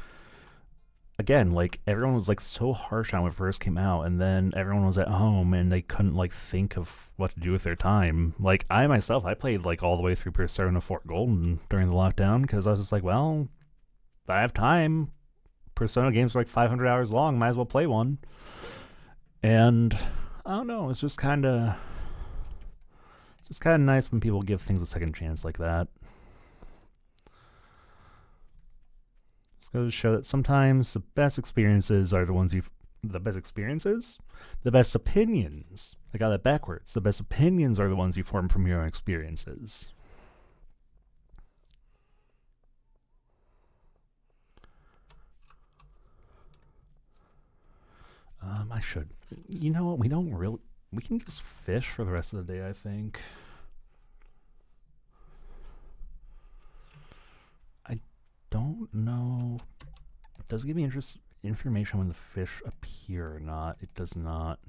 again, like everyone was like so harsh on it when it first came out, and then everyone was at home and they couldn't like think of what to do with their time. Like I myself, I played like all the way through Persona 4 Golden during the lockdown because I was just like, well, I have time. Persona games are like 500 hours long. Might as well play one. And I don't know. It's just kind of nice when people give things a second chance like that. It's going to show that sometimes the best experiences are the ones you've. The best experiences? The best opinions. I got that backwards. The best opinions are the ones you form from your own experiences. I should. You know what? We don't really. We can just fish for the rest of the day, I think. I don't know. Does it give me information when the fish appear or not? It does not.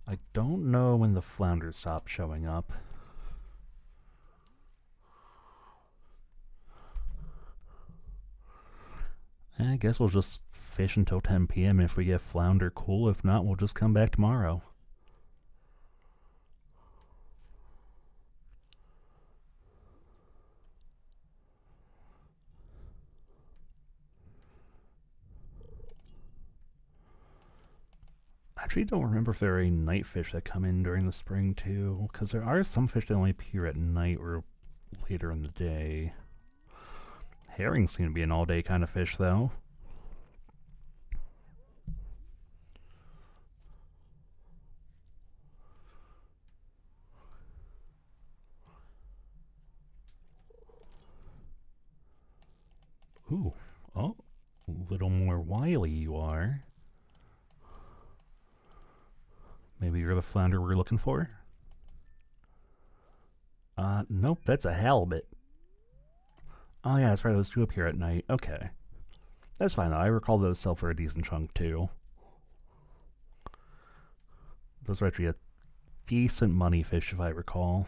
I don't know when the flounder stops showing up. I guess we'll just fish until 10 p.m. If we get flounder, cool. If not, we'll just come back tomorrow. I actually don't remember if there are any night fish that come in during the spring too, because there are some fish that only appear at night or later in the day. Herring seem to be an all-day kind of fish, though. Ooh, oh, a little more wily you are. Maybe you're the flounder we're looking for? Nope, that's a halibut. Oh yeah, that's right, those do appear at night. Okay. That's fine though, I recall those sell for a decent chunk too. Those are actually a decent money fish if I recall.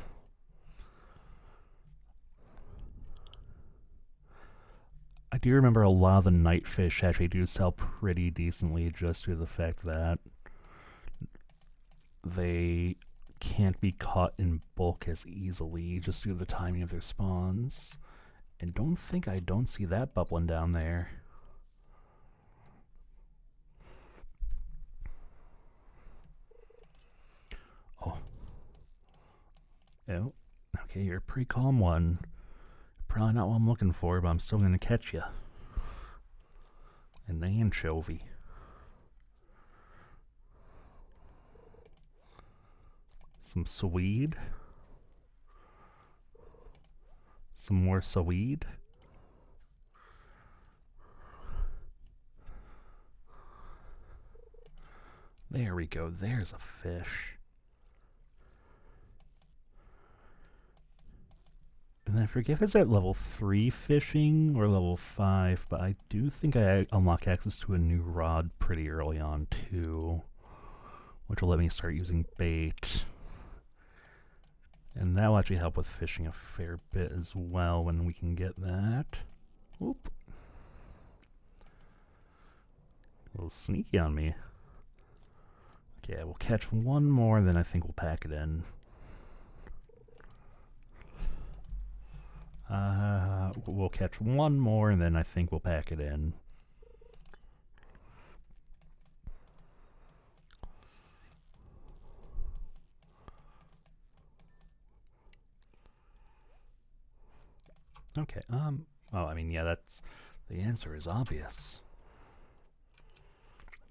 I do remember a lot of the night fish actually do sell pretty decently just due to the fact that they can't be caught in bulk as easily just due to the timing of their spawns. And I don't see that bubbling down there. Oh. Oh. Okay, you're a pretty calm one. Probably not what I'm looking for, but I'm still gonna catch you. An anchovy. Some swede. Some more swede. There we go. There's a fish. I forget if it's at level 3 fishing or level 5, but I do think I unlock access to a new rod pretty early on too, which will let me start using bait. And that will actually help with fishing a fair bit as well when we can get that. Whoop. A little sneaky on me. Okay, we'll catch one more, then I think we'll pack it in. We'll catch one more, and then I think we'll pack it in. Okay, well, I mean, yeah, that's, the answer is obvious.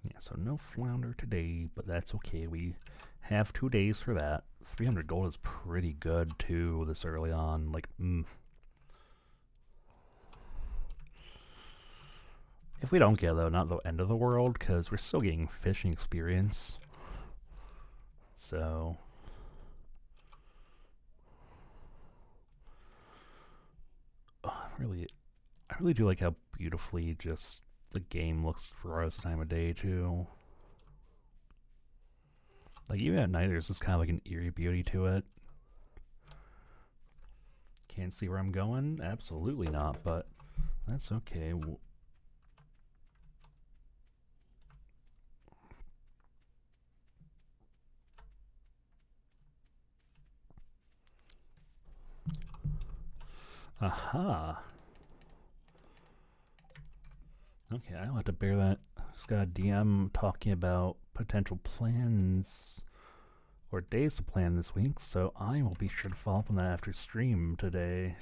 Yeah, so no flounder today, but that's okay. We have 2 days for that. 300 gold is pretty good, too, this early on. Like, If we don't get it, though, not the end of the world, because we're still getting fishing experience. So... I really do like how beautifully just the game looks for us the time of day, too. Like, even at night, there's just kind of like an eerie beauty to it. Can't see where I'm going? Absolutely not, but that's okay. Aha! Okay, I'll have to bear that. Just got a DM talking about potential plans or days to plan this week, so I will be sure to follow up on that after stream today.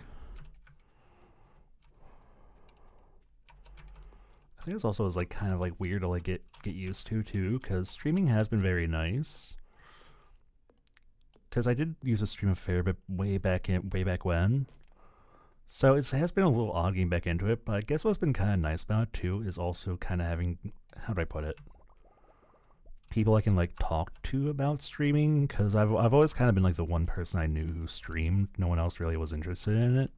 I think this also is like kind of like weird to like get used to too, because streaming has been very nice. Because I did use a stream a fair bit way back when. So it has been a little odd getting back into it, but I guess what's been kind of nice about it too is also kind of having, how do I put it, people I can like talk to about streaming, because I've always kind of been like the one person I knew who streamed. No one else really was interested in it.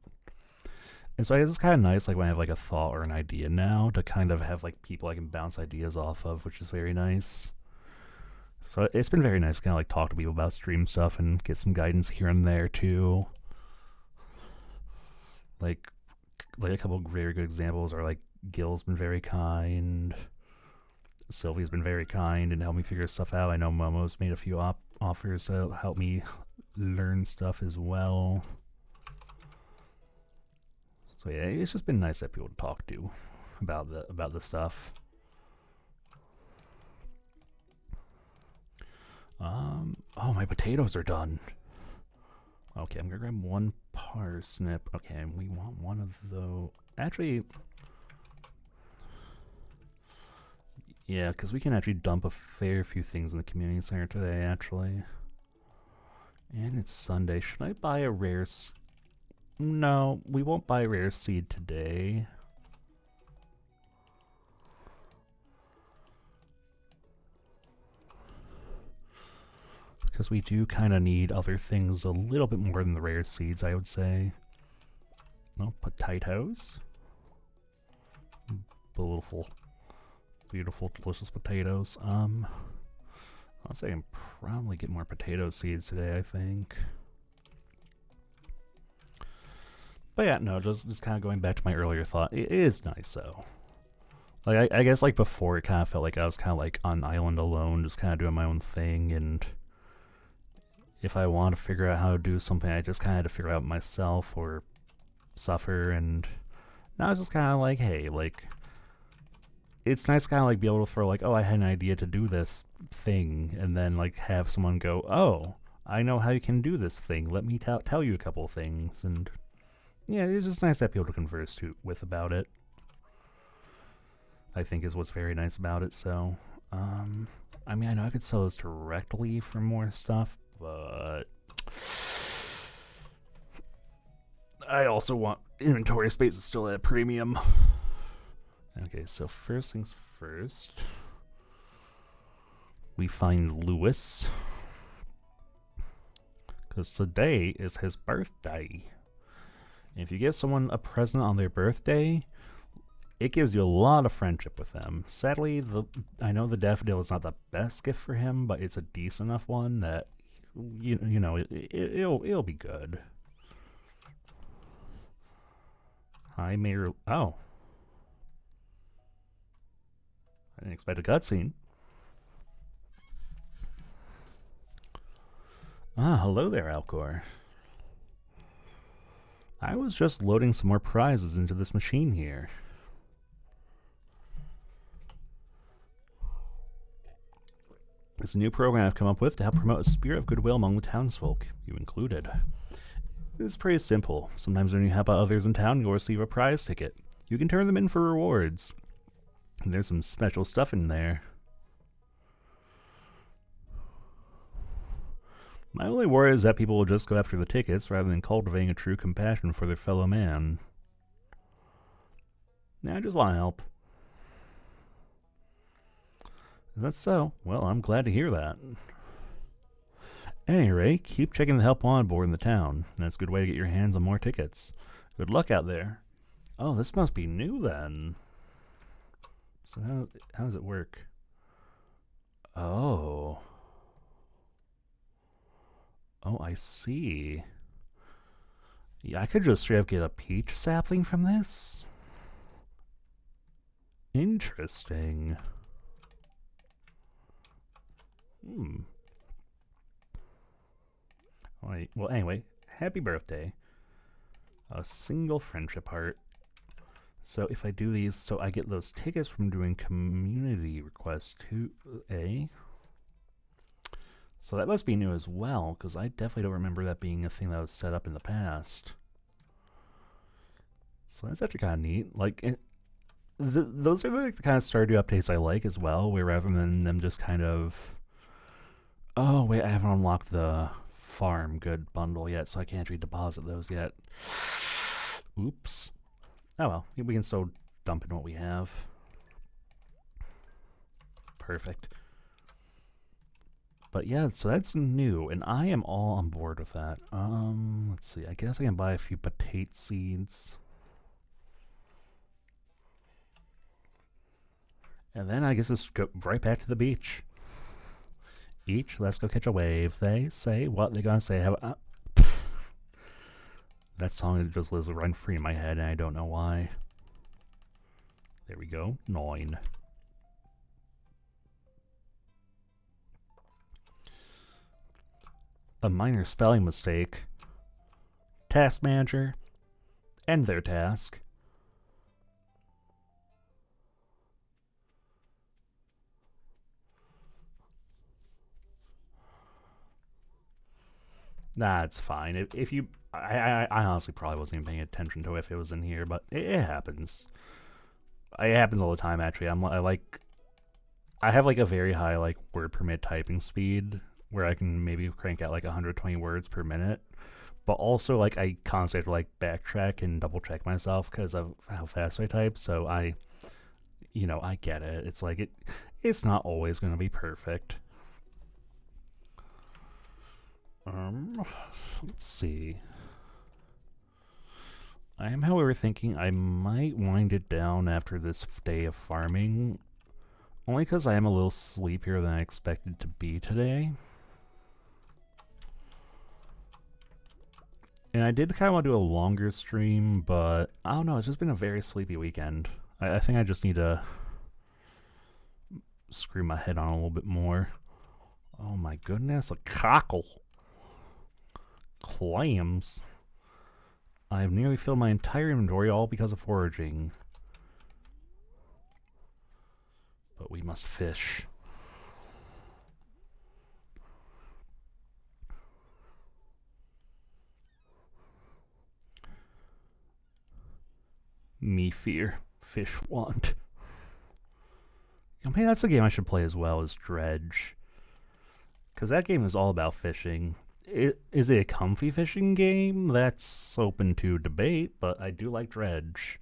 And so I guess it's kind of nice like when I have like a thought or an idea now to kind of have like people I can bounce ideas off of, which is very nice. So it's been very nice to kind of like talk to people about stream stuff and get some guidance here and there too. Like a couple of very good examples are like Gil's been very kind, Sylvie's been very kind and helped me figure stuff out. I know Momo's made a few offers to help me learn stuff as well. So yeah, it's just been nice to have people to talk to about the stuff. Oh, my potatoes are done. Okay, I'm gonna grab one parsnip. Okay, we want one of those. Actually, yeah, because we can actually dump a fair few things in the community center today, actually. And it's Sunday. Should I buy a rare? No, we won't buy a rare seed today. Because we do kind of need other things a little bit more than the rare seeds, I would say. Oh, potatoes. Beautiful, beautiful, delicious potatoes. I'll say I can probably get more potato seeds today, I think. But yeah, no, just kind of going back to my earlier thought. It is nice, though. Like, I guess, like, before, it kind of felt like I was kind of, like, on an island alone, just kind of doing my own thing, and if I want to figure out how to do something, I just kind of had to figure it out myself or suffer, and now it's just kind of like, hey, like, it's nice to kind of, like, be able to throw, like, oh, I had an idea to do this thing, and then, like, have someone go, oh, I know how you can do this thing, let me tell you a couple of things, and yeah, it's just nice to have people to converse with about it, I think is what's very nice about it. So I mean, I know I could sell this directly for more stuff, but I also want inventory space is still at premium. Okay, so first things first, we find Lewis, because today is his birthday. If you give someone a present on their birthday, it gives you a lot of friendship with them. Sadly, I know the daffodil is not the best gift for him, but it's a decent enough one that it'll be good. Hi, Mayor. Oh, I didn't expect a cutscene. Ah, hello there, Alcor. I was just loading some more prizes into this machine here. It's a new program I've come up with to help promote a spirit of goodwill among the townsfolk, you included. It's pretty simple. Sometimes when you help out others in town, you'll receive a prize ticket. You can turn them in for rewards. And there's some special stuff in there. My only worry is that people will just go after the tickets rather than cultivating a true compassion for their fellow man. I just want to help. Is that so? Well, I'm glad to hear that. At any rate, keep checking the help on board in the town. That's a good way to get your hands on more tickets. Good luck out there. Oh, this must be new then. So how does it work? Oh. Oh, I see. Yeah, I could just straight up get a peach sapling from this? Interesting. Alright, well, anyway, happy birthday. A single friendship heart. So if I do these, so I get those tickets from doing community requests 2A. So that must be new as well, because I definitely don't remember that being a thing that was set up in the past. So that's actually kind of neat. Like, those are like the kind of Stardew updates I like as well, where rather than them just kind of... Oh, wait, I haven't unlocked the farm good bundle yet, so I can't redeposit those yet. Oops. Oh well, we can still dump in what we have. Perfect. But yeah, so that's new, and I am all on board with that. Let's see, I guess I can buy a few potato seeds. And then I guess let's go right back to the beach. Let's go catch a wave. They say what they're gonna say. That song just lives run free in my head, and I don't know why. There we go. 9. A minor spelling mistake. Task manager. End their task. Nah, it's fine. If you... I honestly probably wasn't even paying attention to it if it was in here, but it happens. It happens all the time, actually. I have like a very high like word per minute typing speed where I can maybe crank out like 120 words per minute. But also like I constantly have to like backtrack and double check myself because of how fast I type. So I get it. It's like it's not always going to be perfect. Let's see. I am, however, thinking I might wind it down after this day of farming. Only because I am a little sleepier than I expected to be today. And I did kind of want to do a longer stream, but I don't know, it's just been a very sleepy weekend. I think I just need to screw my head on a little bit more. Oh my goodness, a cockle. Clams. I've nearly filled my entire inventory all because of foraging. But we must fish. Me fear, fish want. I mean, that's a game I should play as well as Dredge. Because that game is all about fishing. Is it a comfy fishing game? That's open to debate, but I do like Dredge.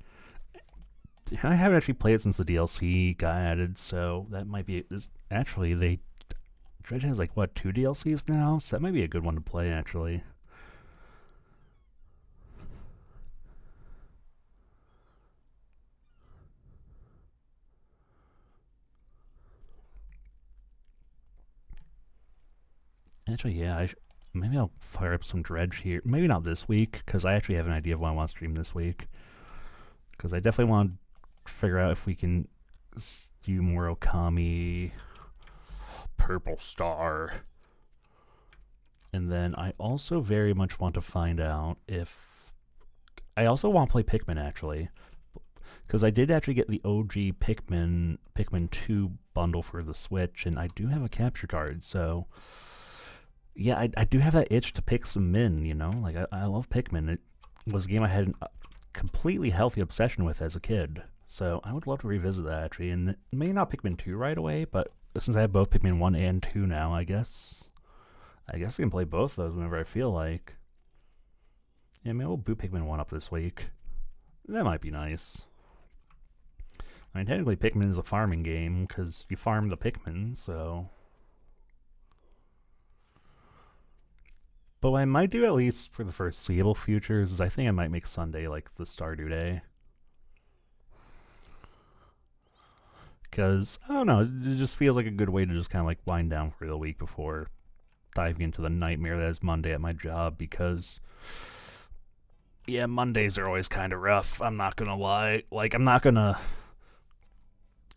And I haven't actually played it since the DLC got added, so that might be... Actually, Dredge has like, what, 2 DLCs now? So that might be a good one to play, actually. Actually, yeah, maybe I'll fire up some dredge here. Maybe not this week, because I actually have an idea of what I want to stream this week. Because I definitely want to figure out if we can do more Okami, Purple Star. And then I also very much want to find out if... I also want to play Pikmin, actually. Because I did actually get the OG Pikmin 2 bundle for the Switch, and I do have a capture card, so... Yeah, I do have that itch to pick some Min, you know? Like, I love Pikmin. It was a game I had a completely healthy obsession with as a kid. So I would love to revisit that, actually. And it may not Pikmin 2 right away, but since I have both Pikmin 1 and 2 now, I guess I can play both of those whenever I feel like. Yeah, maybe we'll boot Pikmin 1 up this week. That might be nice. I mean, technically Pikmin is a farming game, because you farm the Pikmin, so... But what I might do, at least for the foreseeable futures, is I think I might make Sunday like the Stardew Day. Because, I don't know, it just feels like a good way to just kind of like wind down for the week before diving into the nightmare that is Monday at my job, because... Yeah, Mondays are always kind of rough, I'm not gonna lie. Like, I'm not gonna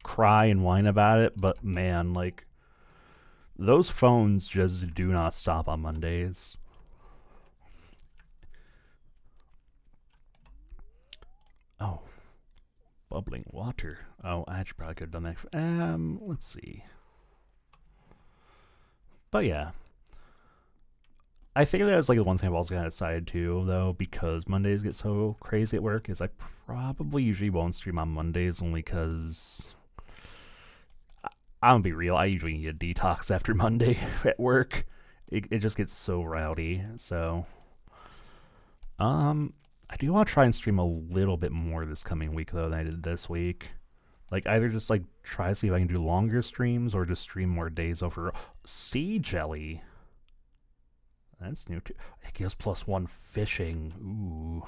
cry and whine about it, but man, like, those phones just do not stop on Mondays. Oh, bubbling water. Oh, I actually probably could have done that. Let's see. But yeah, I think that was like the one thing I've also kind of decided to, though, because Mondays get so crazy at work, is I probably usually won't stream on Mondays, only because I'm gonna be real. I usually need a detox after Monday at work. It just gets so rowdy. So, I do want to try and stream a little bit more this coming week, though, than I did this week. Like, either just, like, try to see if I can do longer streams, or just stream more days over. Sea Jelly! That's new, too. It gives +1 fishing. Ooh.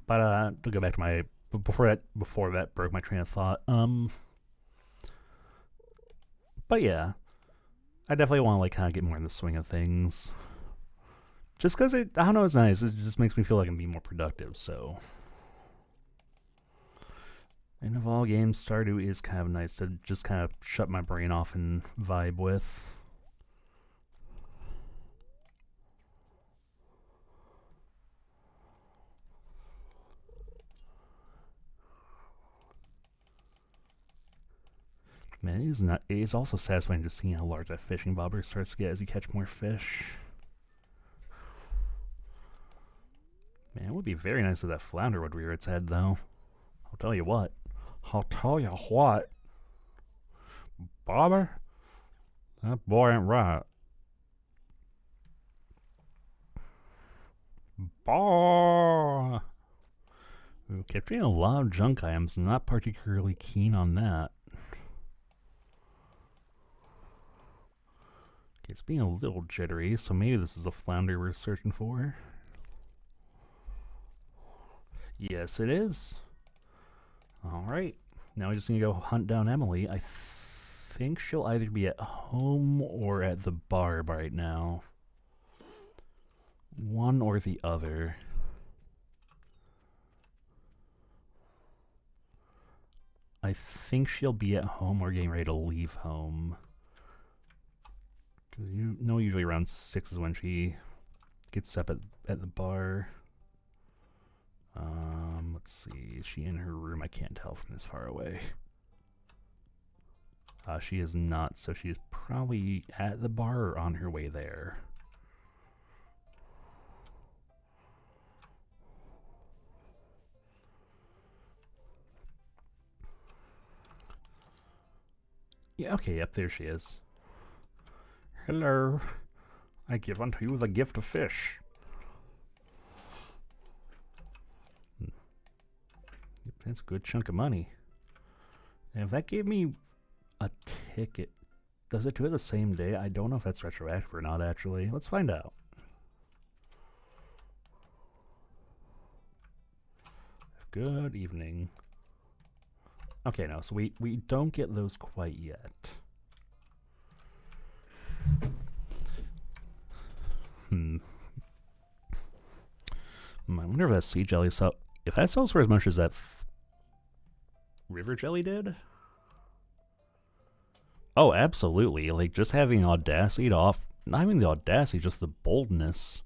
But, to go back to my... Before that broke my train of thought. But yeah. I definitely want to, like, kind of get more in the swing of things. Just because I don't know, it's nice. It just makes me feel like I'm being more productive, so. And of all games, Stardew is kind of nice to just kind of shut my brain off and vibe with. Man, it is also satisfying just seeing how large that fishing bobber starts to get as you catch more fish. Man, it would be very nice if that flounder would rear its head, though. I'll tell you what. Bobber? That boy ain't right. Bah! Ooh, capturing a lot of junk items, not particularly keen on that. Okay, it's being a little jittery, so maybe this is the flounder we're searching for. Yes, it is. Alright. Now we just need to go hunt down Emily. I think she'll either be at home or at the bar right now. One or the other. I think she'll be at home or getting ready to leave home. Because you know, usually around 6 is when she gets up at the bar. Let's see. Is she in her room? I can't tell from this far away. She is not, so she is probably at the bar or on her way there. Yeah, okay, yep, there she is. Hello. I give unto you the gift of fish. That's a good chunk of money. And if that gave me a ticket, does it do it the same day? I don't know if that's retroactive or not, actually. Let's find out. Good evening. Okay, no, so we don't get those quite yet. I wonder if that sea jelly if that sells for as much as that river jelly did. Oh, absolutely. Like, just having the audacity to not even the audacity, just the boldness.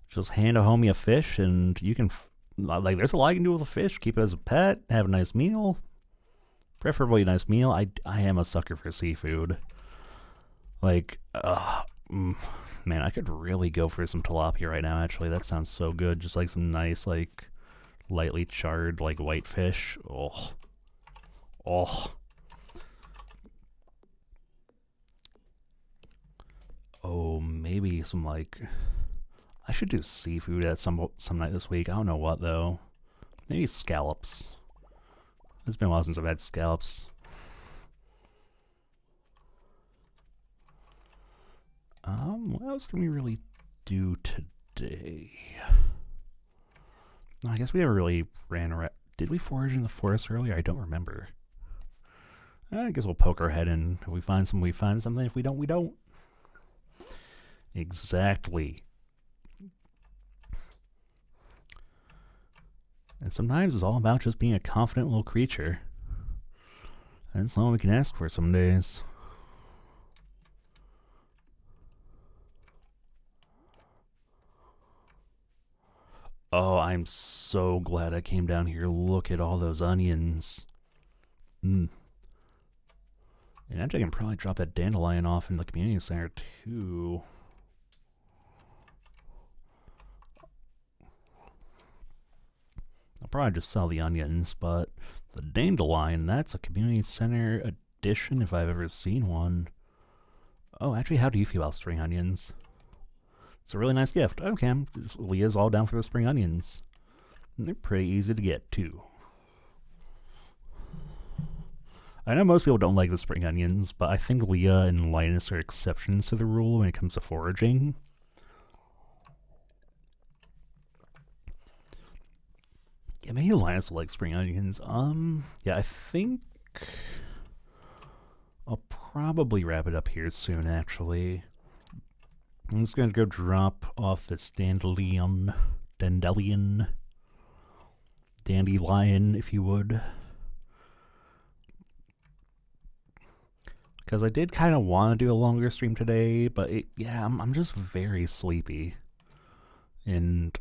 Just hand a homie a fish, and you can, like, there's a lot you can do with a fish. Keep it as a pet, have a nice meal. Preferably a nice meal. I am a sucker for seafood. Like, man, I could really go for some tilapia right now, actually. That sounds so good. Just like some nice, like, lightly charred, like, white fish. Oh. Oh. Oh, maybe some, like, I should do seafood at some night this week. I don't know what, though. Maybe scallops. It's been a while since I've had scallops. What else can we really do today? I guess we never really ran around. Did we forage in the forest earlier? I don't remember. I guess we'll poke our head in. If we find something, we find something. If we don't, we don't. Exactly. And sometimes it's all about just being a confident little creature. That's all we can ask for some days. Oh, I'm so glad I came down here. Look at all those onions. And actually I can probably drop that dandelion off in the community center too. I'll probably just sell the onions, but the dandelion, that's a community center addition if I've ever seen one. Oh, actually, how do you feel about spring onions? It's a really nice gift. Okay, Leah's all down for the spring onions. And they're pretty easy to get, too. I know most people don't like the spring onions, but I think Leah and Linus are exceptions to the rule when it comes to foraging. Yeah, maybe Linus will like spring onions. Yeah, I think I'll probably wrap it up here soon, actually. I'm just going to go drop off this dandelion, if you would. Because I did kind of want to do a longer stream today, but I'm just very sleepy. And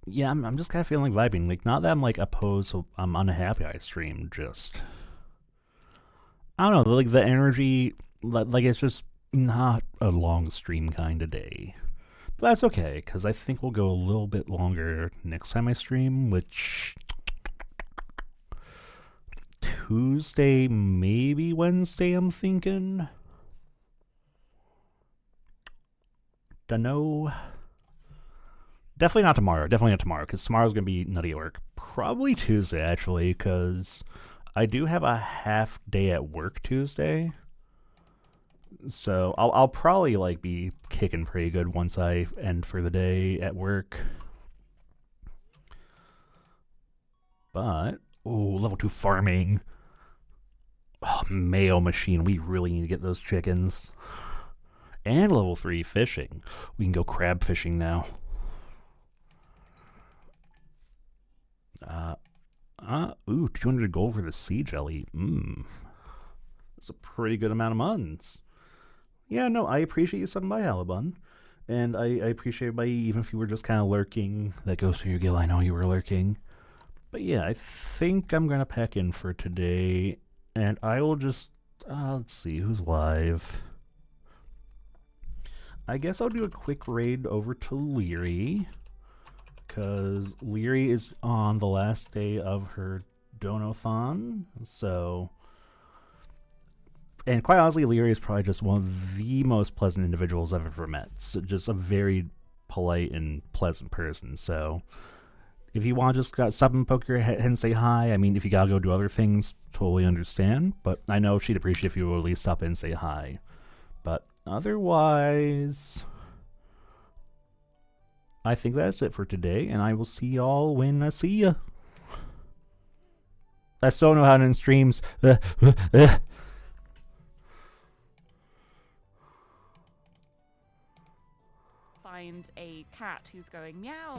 yeah, I'm just kind of feeling like vibing. Like, not that I'm like opposed, so I'm unhappy I stream, just I don't know, like the energy, like it's just not a long stream kind of day. But that's okay, because I think we'll go a little bit longer next time I stream, which Tuesday, maybe Wednesday, I'm thinking. Dunno. Definitely not tomorrow, because tomorrow's going to be nutty at work. Probably Tuesday, actually, because I do have a half day at work Tuesday. So I'll probably like be kicking pretty good once I end for the day at work. But level 2 farming. Oh, mayo machine. We really need to get those chickens. And level 3 fishing. We can go crab fishing now. 200 gold for the sea jelly. That's a pretty good amount of months. Yeah, no, I appreciate you subbing by, Halibun. And I appreciate by even if you were just kind of lurking. That goes for your Gil, I know you were lurking. But yeah, I think I'm going to pack in for today. And I will just, let's see, who's live? I guess I'll do a quick raid over to Leary. Because Leary is on the last day of her Donathon. So... And quite honestly, Leary is probably just one of the most pleasant individuals I've ever met. So just a very polite and pleasant person. So if you want to just stop and poke your head and say hi, I mean, if you gotta go do other things, totally understand. But I know she'd appreciate if you would at least stop in and say hi. But otherwise, I think that's it for today. And I will see y'all when I see ya. I still don't know how to end streams. Find a cat who's going meow.